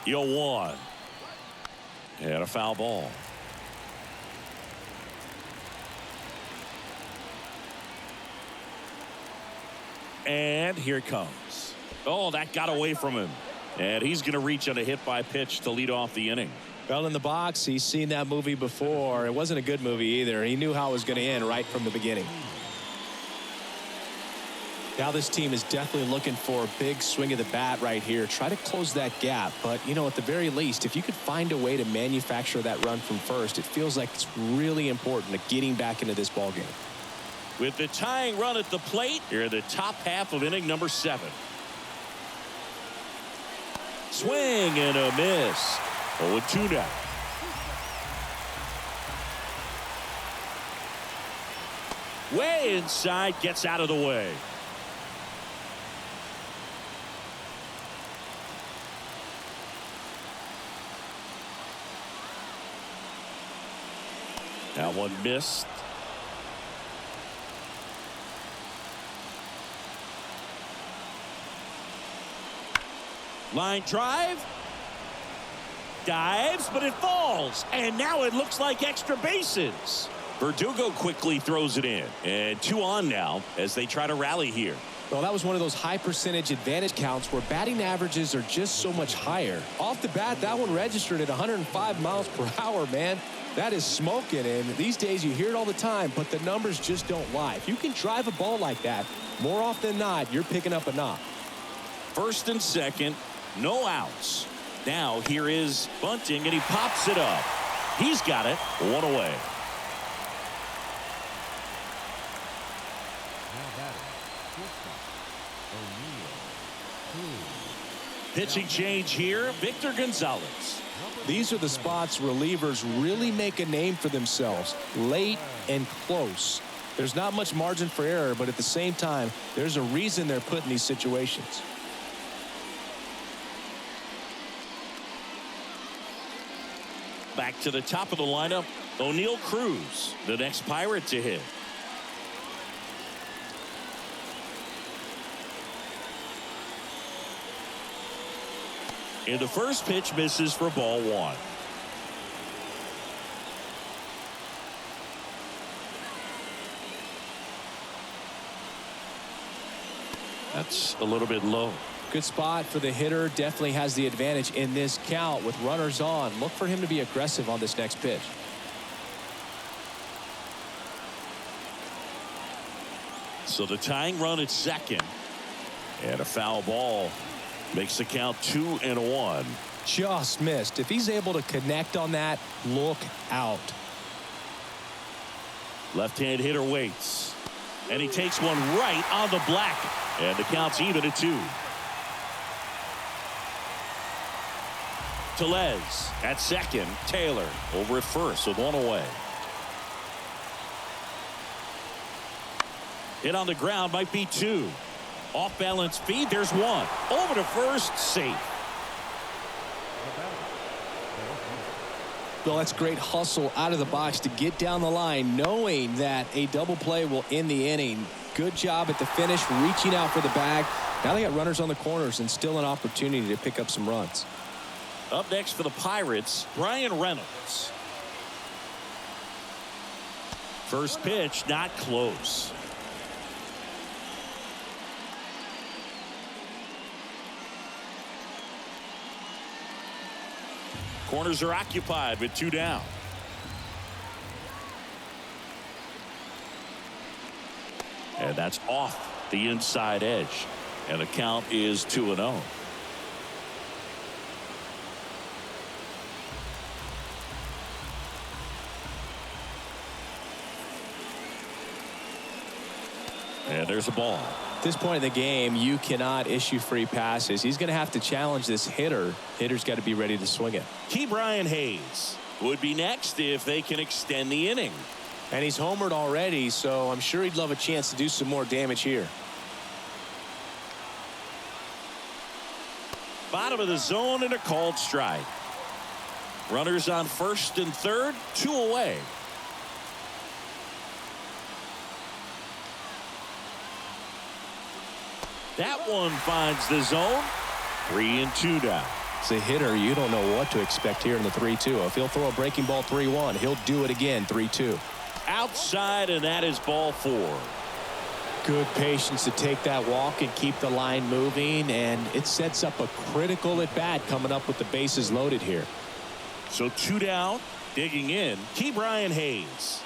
Yo, 1. And a foul ball. And here it comes. Oh, that got away from him. And he's going to reach on a hit by pitch to lead off the inning. Well, in the box, he's seen that movie before. It wasn't a good movie either. He knew how it was going to end right from the beginning. Now this team is definitely looking for a big swing of the bat right here. Try to close that gap. But, you know, at the very least, if you could find a way to manufacture that run from first, it feels like it's really important to getting back into this ballgame. With the tying run at the plate, here in the top half of inning number 7. Swing and a miss. 0-2 now. Way inside, gets out of the way. That one missed. Line drive. Dives, but it falls. And now it looks like extra bases. Verdugo quickly throws it in. And 2 on now as they try to rally here. Well, that was one of those high percentage advantage counts where batting averages are just so much higher. Off the bat, that one registered at 105 miles per hour, man. That is smoking, and these days you hear it all the time, but the numbers just don't lie. If you can drive a ball like that, more often than not, you're picking up a knock. First and second, no outs. Now here is Bunting, and he pops it up. He's got it. 1 away. Pitching change here, Victor Gonzalez. These are the spots relievers really make a name for themselves, late and close. There's not much margin for error, but at the same time, there's a reason they're put in these situations. Back to the top of the lineup, O'Neal Cruz, the next Pirate to hit. And the first pitch misses for ball 1. That's a little bit low. Good spot for the hitter. Definitely has the advantage in this count with runners on. Look for him to be aggressive on this next pitch. So the tying run at second. And a foul ball makes the count 2-1. Just missed. If he's able to connect on that, look out. Left-hand hitter waits. And he takes one right on the black. And the count's even at 2. Tellez at second. Taylor over at first with 1 away. Hit on the ground, might be 2. Off balance feed, there's 1. Over to first, safe. Well, that's great hustle out of the box to get down the line, knowing that a double play will end the inning. Good job at the finish, reaching out for the bag. Now they got runners on the corners and still an opportunity to pick up some runs. Up next for the Pirates, Brian Reynolds. First pitch, not close. Corners are occupied with 2 down. And that's off the inside edge. And the count is 2-0. And there's a ball. At this point in the game, you cannot issue free passes. He's going to have to challenge this hitter. Hitter's got to be ready to swing it. Ke'Bryan Hayes would be next if they can extend the inning. And he's homered already, so I'm sure he'd love a chance to do some more damage here. Bottom of the zone and a called strike. Runners on first and third, 2 away. That one finds the zone. 3-2 now. As a hitter, you don't know what to expect here in the 3-2. If he'll throw a breaking ball 3-1, he'll do it again 3-2. Outside, and that is ball 4. Good patience to take that walk and keep the line moving, and it sets up a critical at bat coming up with the bases loaded here. So 2 down, digging in, Ke'Bryan Hayes.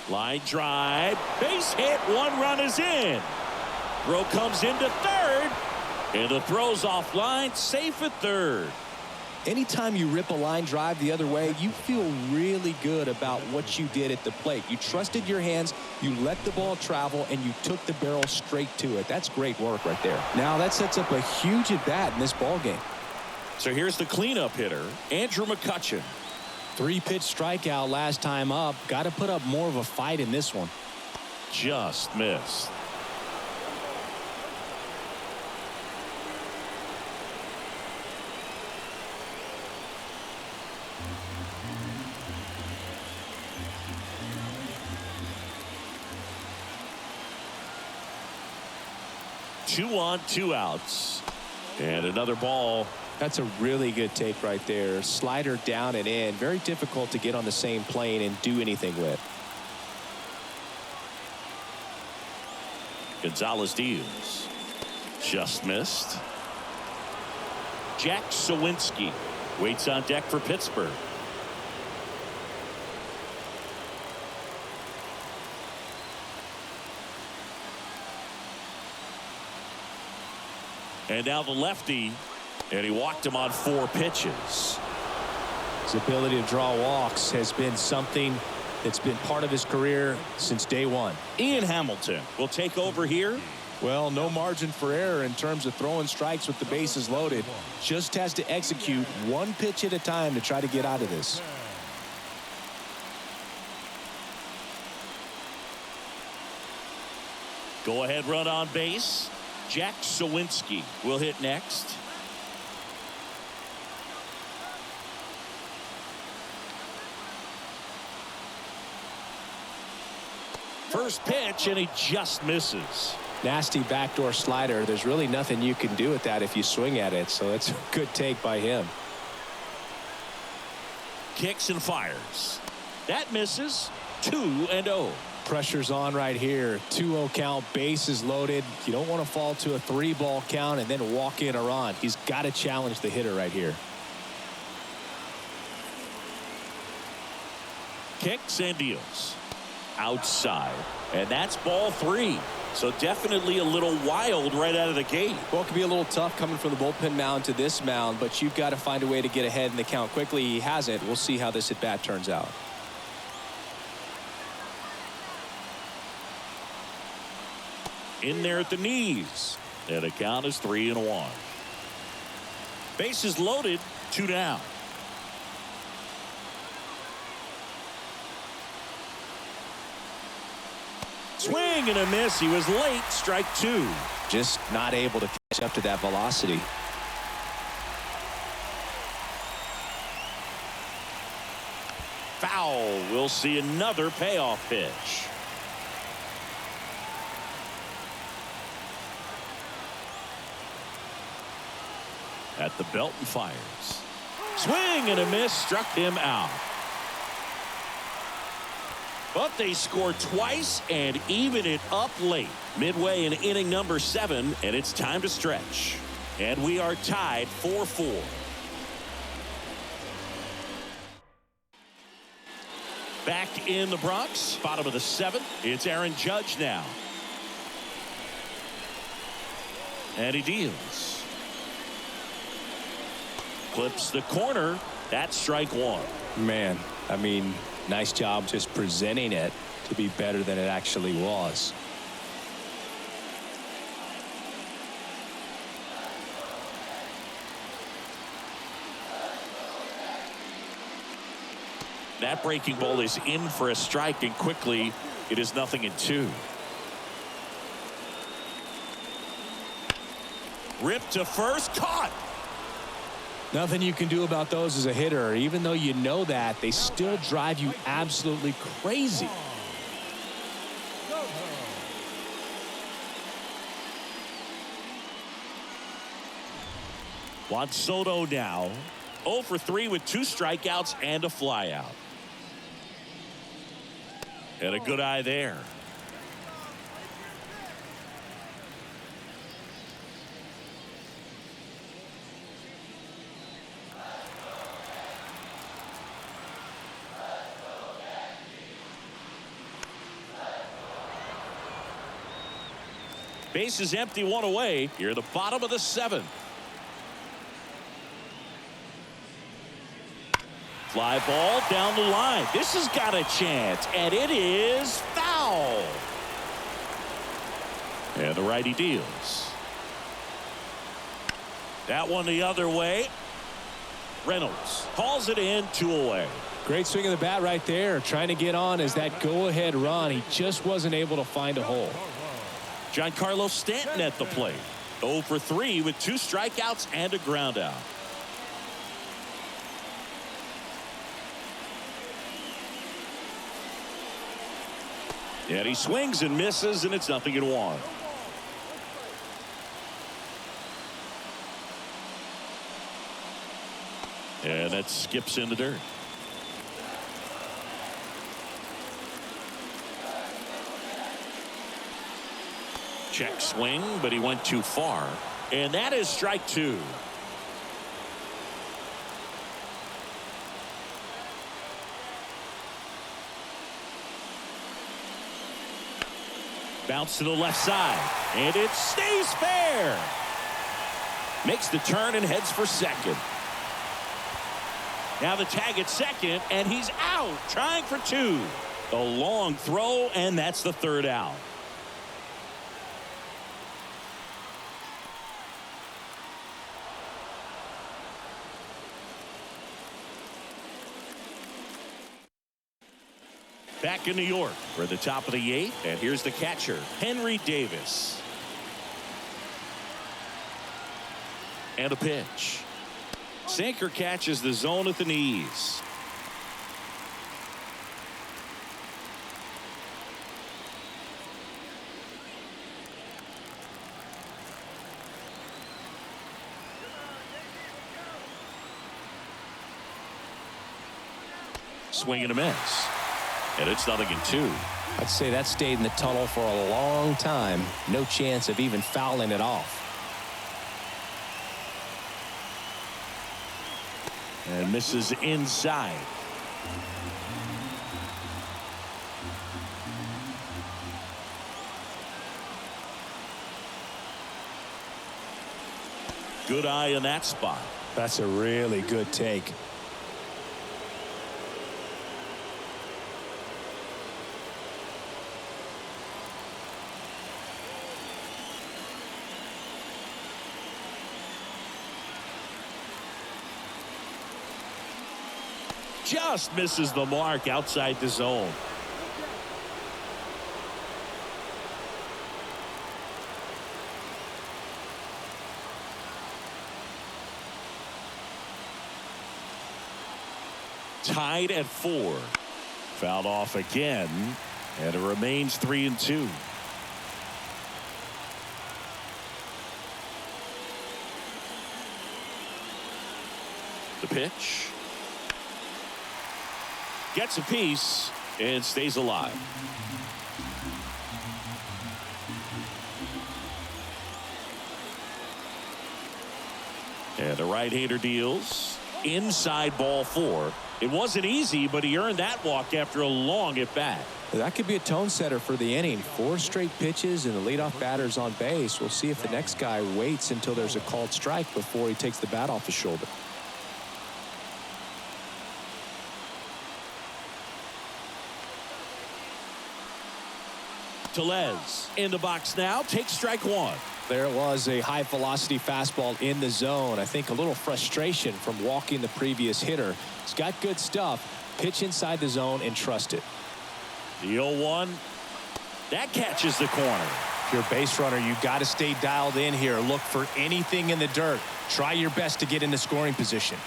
Line drive, base hit, 1 run is in. Throw comes into third, and the throw's offline, safe at third. Anytime you rip a line drive the other way, you feel really good about what you did at the plate. You trusted your hands, you let the ball travel, and you took the barrel straight to it. That's great work right there. Now that sets up a huge at bat in this ball game. So here's the cleanup hitter, Andrew McCutchen. 3-pitch strikeout last time up. Got to put up more of a fight in this one. Just missed. Two on, 2 outs. And another ball. That's a really good take right there. Slider down and in. Very difficult to get on the same plane and do anything with. Gonzalez Diaz. Just missed. Jack Sawinski waits on deck for Pittsburgh. And now the lefty, and he walked him on 4 pitches. His ability to draw walks has been something that's been part of his career since day one. Ian Hamilton will take over here. Well, no margin for error in terms of throwing strikes with the bases loaded. Just has to execute 1 pitch at a time to try to get out of this. Go ahead run on base. Jack Sawinski will hit next. First pitch, and he just misses. Nasty backdoor slider. There's really nothing you can do with that if you swing at it, so it's a good take by him. Kicks and fires. That misses. 2-0. Pressure's on right here. 2-0 count, bases loaded. You don't want to fall to a 3-ball count and then walk in a run. He's got to challenge the hitter right here. Kicks and deals. Outside. And that's ball 3. So definitely a little wild right out of the gate. Well, it can be a little tough coming from the bullpen mound to this mound, but you've got to find a way to get ahead in the count quickly. He hasn't. We'll see how this at bat turns out. In there at the knees. And the count is 3-1. Bases loaded. 2 down. Swing and a miss. He was late. Strike 2. Just not able to catch up to that velocity. Foul. We'll see another payoff pitch. At the belt and fires. Swing and a miss. Struck him out. But they score twice and even it up late. Midway in inning number 7, and it's time to stretch. And we are tied 4-4. Back in the Bronx, bottom of the 7th. It's Aaron Judge now. And he deals. Clips the corner. That's strike 1. Man, I mean, nice job just presenting it to be better than it actually was. That breaking ball is in for a strike, and quickly it is 0-2. Ripped to first, caught. Nothing you can do about those as a hitter. Even though you know that, they still drive you absolutely crazy. Juan Soto now 0 for 3 with 2 strikeouts and a flyout. And a good eye there. Base is empty, 1 away. Here at the bottom of the 7th. Fly ball down the line. This has got a chance, and it is foul. And the righty deals. That one the other way. Reynolds calls it in, 2 away. Great swing of the bat right there. Trying to get on as that go-ahead run. He just wasn't able to find a hole. Giancarlo Stanton at the plate. 0 for 3 with 2 strikeouts and a ground out. And he swings and misses, and it's 0-1. And that skips in the dirt. Check swing, but he went too far. And that is strike 2. Bounce to the left side, and it stays fair. Makes the turn and heads for second. Now the tag at second, and he's out, trying for 2. A long throw, and that's the 3rd out. Back in New York, we're at the top of the 8th, and here's the catcher, Henry Davis. And a pitch. Sinker catches the zone at the knees. Swing and a miss. And it's 0-2. I'd say that stayed in the tunnel for a long time. No chance of even fouling it off. And misses inside. Good eye in that spot. That's a really good take. Just misses the mark outside the zone. Tied at 4. Fouled off again, and it remains 3-2. The pitch. Gets a piece, and stays alive. And the right-hander deals. Inside ball 4. It wasn't easy, but he earned that walk after a long at-bat. That could be a tone setter for the inning. 4 straight pitches and the leadoff batter's on base. We'll see if the next guy waits until there's a called strike before he takes the bat off his shoulder. Tellez in the box now, takes strike 1. There it was, a high velocity fastball in the zone. I think a little frustration from walking the previous hitter. He's got good stuff. Pitch inside the zone and trust it. The 0-1. That catches the corner. If you're a base runner, you got to stay dialed in here. Look for anything in the dirt. Try your best to get into scoring position.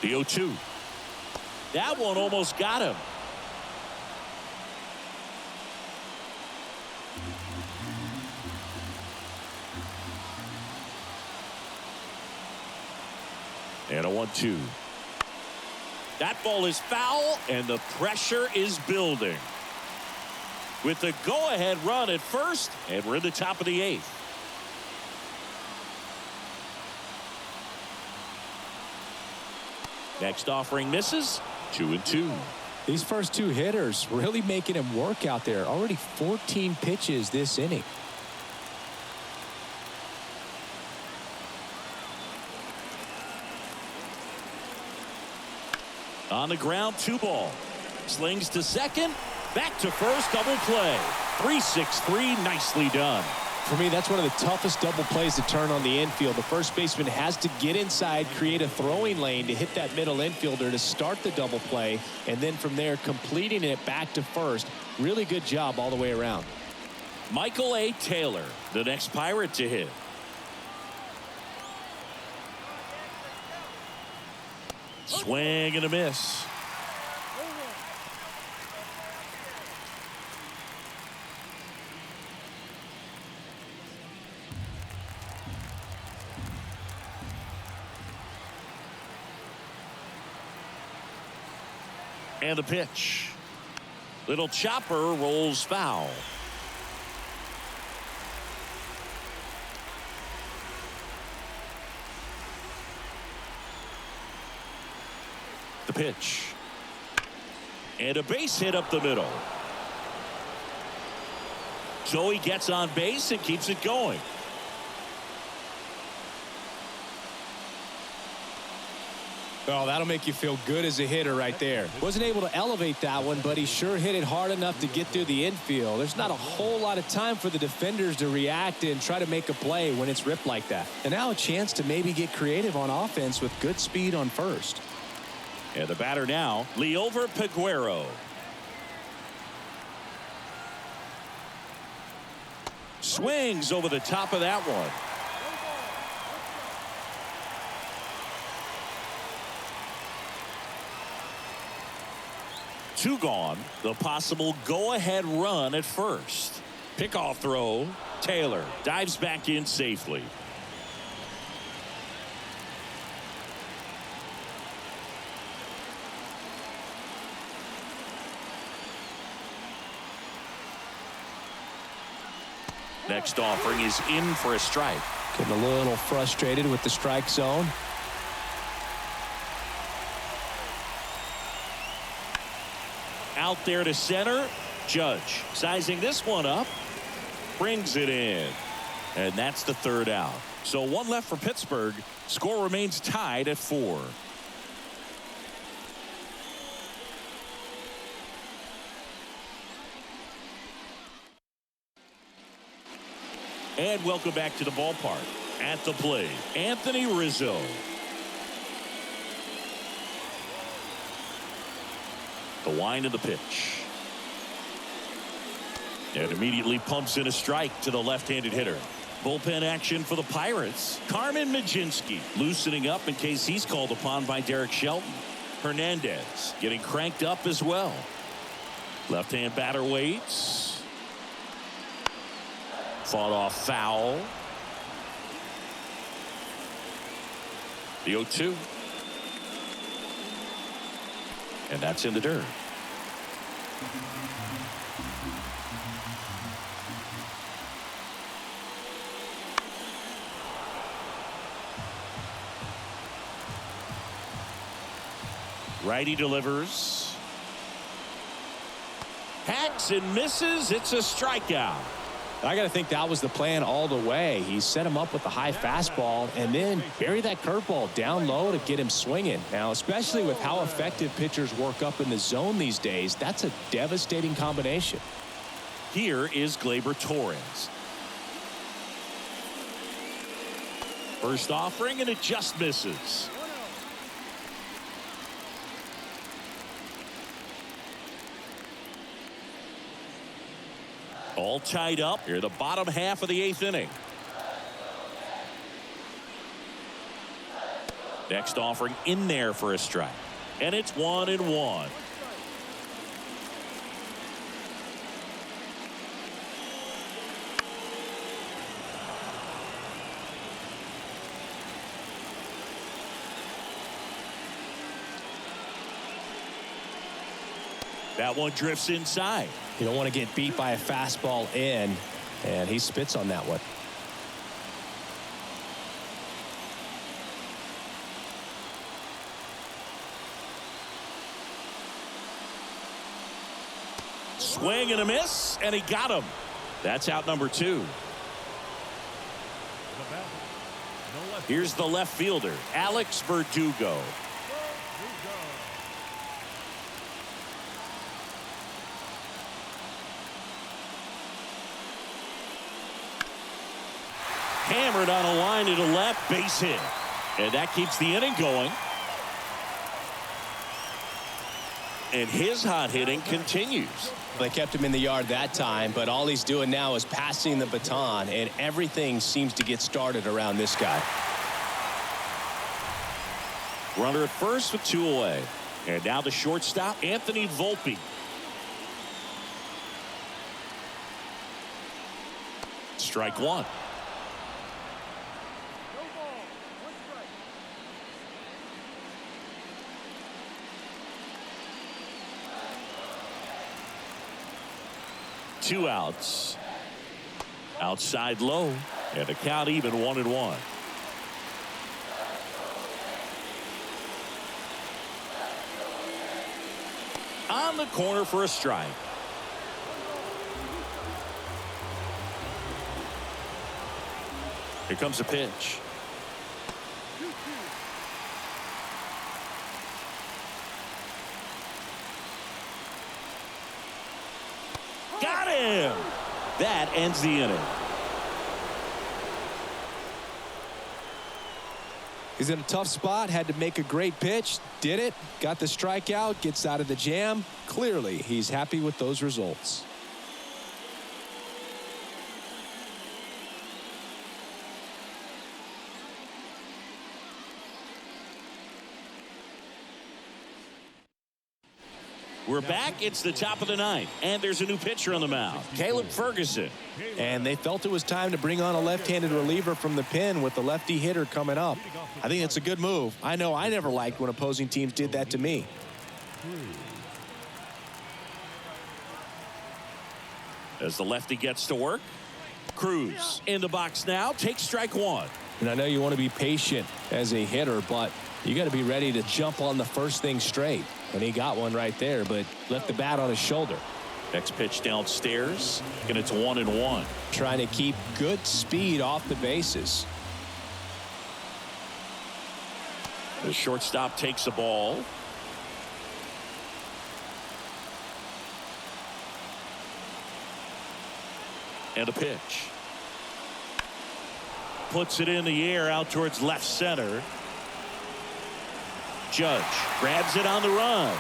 The 0-2. That one almost got him. And a 1-2. That ball is foul, and the pressure is building. With the go-ahead run at first, and we're in the top of the 8th. Next offering misses. 2-2. These first 2 hitters really making him work out there. Already 14 pitches this inning. On the ground, 2 ball. Slings to second. Back to first. Double play. 3-6-3. Nicely done. For me, that's one of the toughest double plays to turn on the infield. The first baseman has to get inside, create a throwing lane to hit that middle infielder to start the double play, and then from there completing it back to first. Really good job all the way around. Michael A. Taylor, the next Pirate to hit. Swing and a miss. And the pitch. Little chopper rolls foul. The pitch. And a base hit up the middle. So he gets on base and keeps it going. Oh, that'll make you feel good as a hitter right there. Wasn't able to elevate that one, but he sure hit it hard enough to get through the infield. There's not a whole lot of time for the defenders to react and try to make a play when it's ripped like that. And now a chance to maybe get creative on offense with good speed on first. And the batter now, Liover Peguero. Swings over the top of that one. Two gone. The possible go-ahead run at first. Pickoff throw. Taylor dives back in safely. Next offering is in for a strike. Getting a little frustrated with the strike zone. Out there to center. Judge sizing this one up. Brings it in. And that's the third out. So one left for Pittsburgh. Score remains tied at 4. And welcome back to the ballpark. At the plate, Anthony Rizzo. The wind of the pitch. And immediately pumps in a strike to the left-handed hitter. Bullpen action for the Pirates. Carmen Mlodzinski loosening up in case he's called upon by Derek Shelton. Hernandez getting cranked up as well. Left-hand batter waits. Fought off foul. The 0-2. And that's in the dirt. Righty delivers. Hacks and misses. It's a strikeout. I got to think that was the plan all the way. He set him up with the high fastball and then bury that curveball down low to get him swinging. Now, especially with how effective pitchers work up in the zone these days, that's a devastating combination. Here is Gleyber Torres. First offering, and it just misses. All tied up here, the bottom half of the 8th inning. Next offering in there for a strike. And it's 1-1. That one drifts inside. You don't want to get beat by a fastball in, and he spits on that one. Swing and a miss, and he got him. That's out number 2. Here's the left fielder, Alex Verdugo. Hammered on a line to the left, base hit. And that keeps the inning going. And his hot hitting continues. They kept him in the yard that time, but all he's doing now is passing the baton, and everything seems to get started around this guy. Runner at first with 2 away. And now the shortstop, Anthony Volpe. Strike 1. Two outs. Outside low. And the count even 1-1. On the corner for a strike. Here comes a pitch. Got him. That ends the inning. He's in a tough spot, had to make a great pitch, did it, got the strikeout, gets out of the jam. Clearly, he's happy with those results. We're back. It's the top of the 9th, and there's a new pitcher on the mound, Caleb Ferguson. And they felt it was time to bring on a left-handed reliever from the pen with the lefty hitter coming up. I think it's a good move. I know I never liked when opposing teams did that to me. As the lefty gets to work, Cruz in the box now, takes strike 1. And I know you want to be patient as a hitter, but you got to be ready to jump on the first thing straight. And he got one right there, but left the bat on his shoulder. Next pitch downstairs, and it's 1-1. Trying to keep good speed off the bases. The shortstop takes the ball. And a pitch. Puts it in the air out towards left center. Judge grabs it on the run.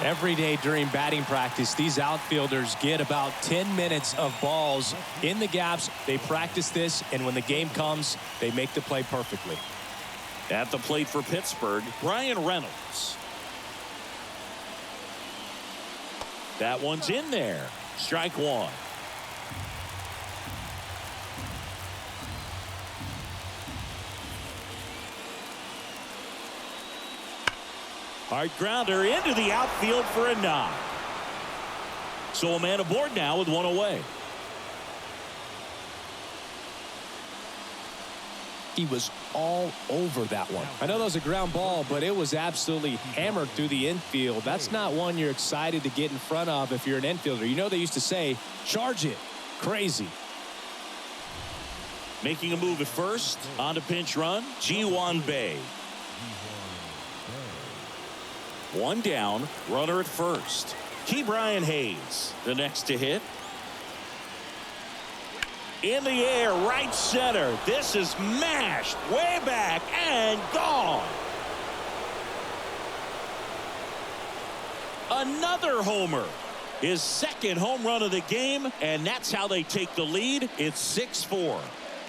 Every day during batting practice, these outfielders get about 10 minutes of balls in the gaps. They practice this, and when the game comes, they make the play perfectly. At the plate for Pittsburgh, Brian Reynolds. That one's in there. Strike 1. Hard grounder into the outfield for a knock. So a man aboard now with one away. He was all over that one. I know that was a ground ball, but it was absolutely hammered through the infield. That's not one you're excited to get in front of if you're an infielder. You know they used to say, charge it. Crazy. Making a move at first on the pinch run, Ji-Hwan Bae. One down, runner at first. Ke'Bryan Hayes, the next to hit. In the air, right center. This is mashed way back and gone. Another homer. His second home run of the game, and that's how they take the lead. It's 6-4.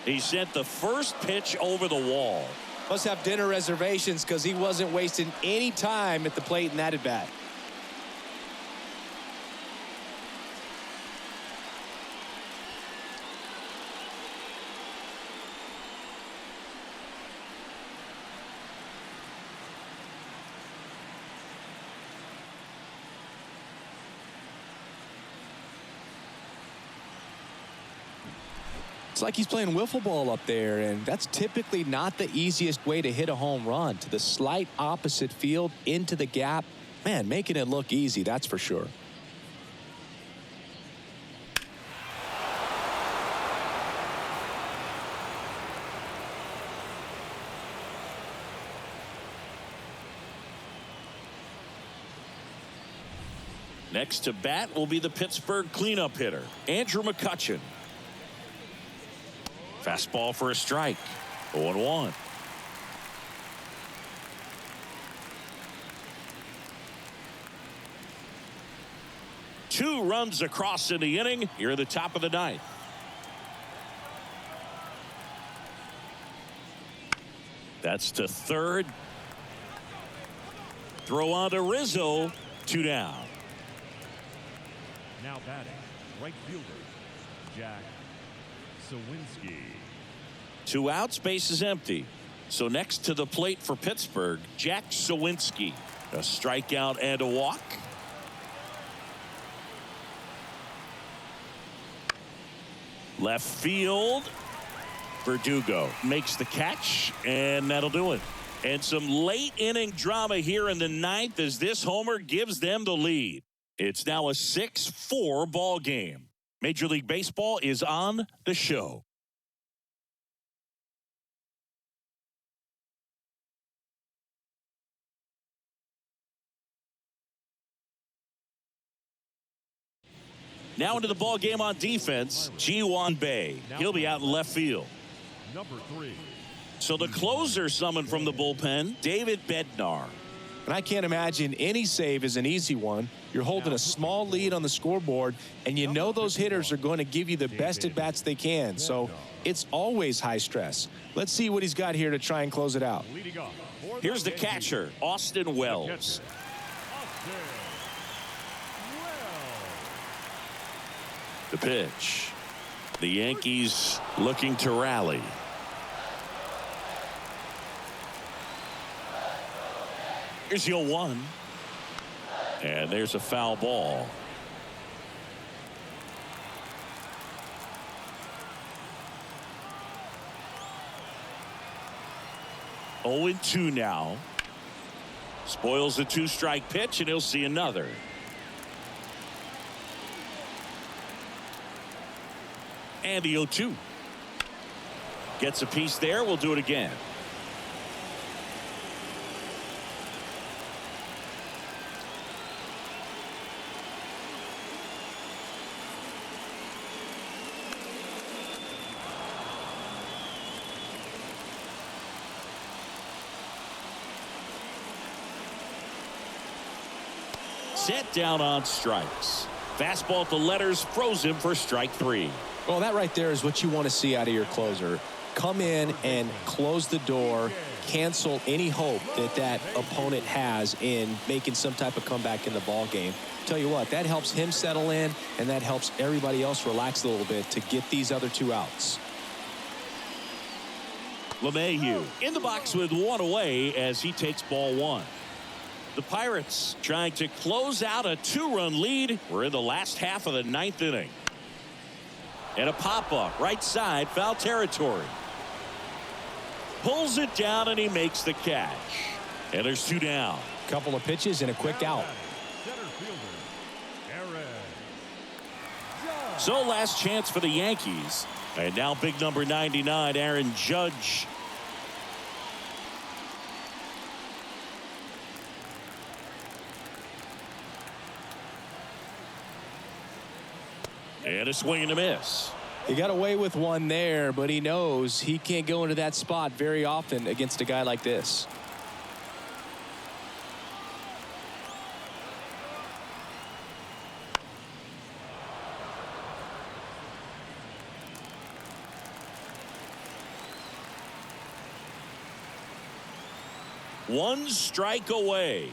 He sent the first pitch over the wall. Must have dinner reservations because he wasn't wasting any time at the plate in that at bat. It's like he's playing wiffle ball up there, and that's typically not the easiest way to hit a home run. To the slight opposite field, into the gap. Man, making it look easy, that's for sure. Next to bat will be the Pittsburgh cleanup hitter, Andrew McCutchen. Fastball for a strike. 0-1. Two runs across in the inning. Here at the top of the ninth. That's to third. Throw on to Rizzo. 2 down. Now batting, right fielder, Jack Sawinski. 2 outs, base is empty. So next to the plate for Pittsburgh, Jack Sawinski. A strikeout and a walk. Left field. Verdugo makes the catch, and that'll do it. And some late inning drama here in the ninth as this homer gives them the lead. It's now a 6-4 ball game. Major League Baseball is on the show. Now into the ball game on defense, Ji-Hwan Bae. He'll be out in left field. Number 3. So the closer summoned from the bullpen, David Bednar. And I can't imagine any save is an easy one. You're holding a small lead on the scoreboard, and you know those hitters are going to give you the best at-bats they can. So it's always high stress. Let's see what he's got here to try and close it out. Here's the catcher, Austin Wells. The pitch. The Yankees looking to rally. Here's 0-1. And there's a foul ball. Oh, 2 now. Spoils the 2-strike pitch, and he'll see another. And the 0-2. Gets a piece there. We'll do it again. Set down on strikes. Fastball at the letters froze him for strike 3. Well, that right there is what you want to see out of your closer. Come in and close the door, cancel any hope that that opponent has in making some type of comeback in the ball game. Tell you what, that helps him settle in, and that helps everybody else relax a little bit to get these other 2 outs. LeMahieu in the box with 1 away as he takes ball 1. The Pirates trying to close out a 2-run lead. We're in the last half of the 9th inning. And a pop-up right side, foul territory. Pulls it down and he makes the catch. And there's 2 down. Couple of pitches and a quick out. So last chance for the Yankees. And now big number 99, Aaron Judge. And a swing and a miss. He got away with one there, but he knows he can't go into that spot very often against a guy like this. One strike away.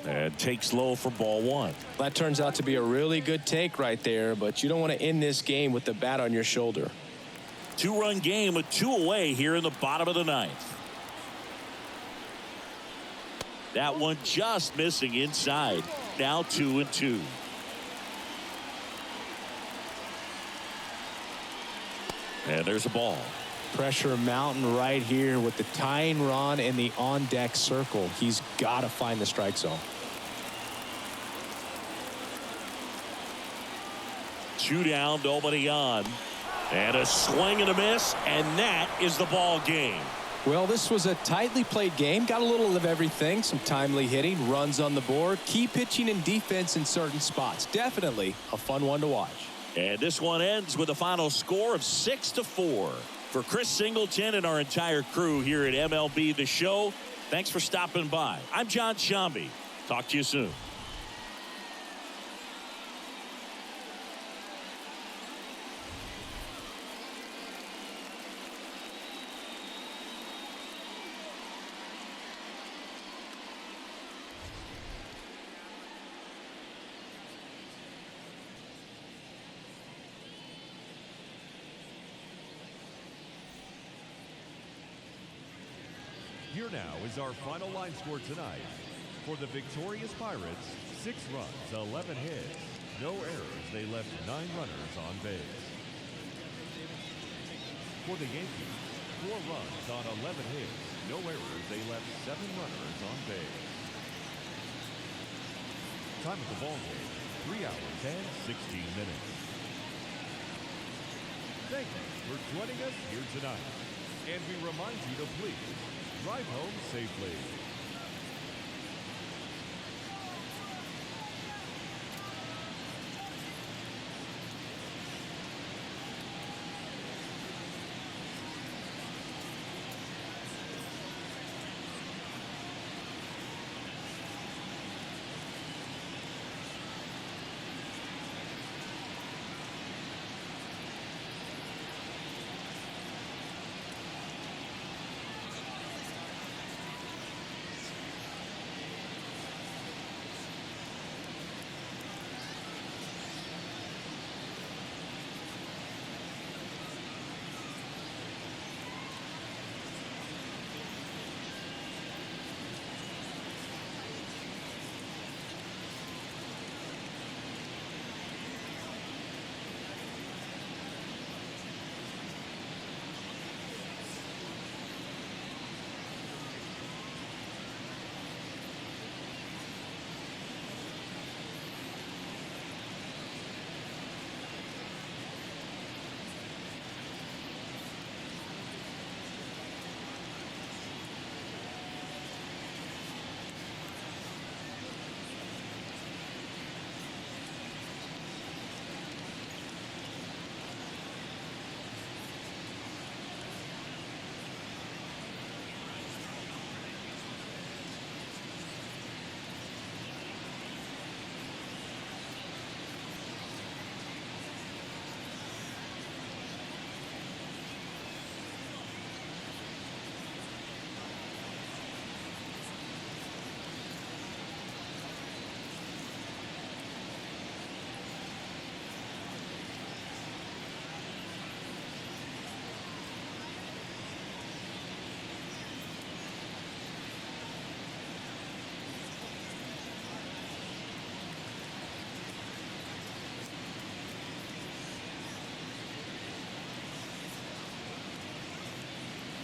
And takes low for ball 1. That turns out to be a really good take right there, but you don't want to end this game with the bat on your shoulder. 2-run game with 2 away here in the bottom of the 9th. That one just missing inside. Now 2-2. And there's a ball. Pressure mountain right here with the tying run in the on-deck circle. He's got to find the strike zone. 2 down, nobody on. And a swing and a miss, and that is the ball game. Well, this was a tightly played game. Got a little of everything. Some timely hitting, runs on the board, key pitching and defense in certain spots. Definitely a fun one to watch. And this one ends with a final score of 6-4. For Chris Singleton and our entire crew here at MLB The Show, thanks for stopping by. I'm John Shambi. Talk to you soon. Here now is our final line score tonight. For the victorious Pirates, 6 runs, 11 hits, no errors. They left 9 runners on base. For the Yankees, 4 runs on 11 hits, no errors. They left 7 runners on base. Time of the ball game, 3 hours and 16 minutes. Thank you for joining us here tonight. And we remind you to please drive home safely.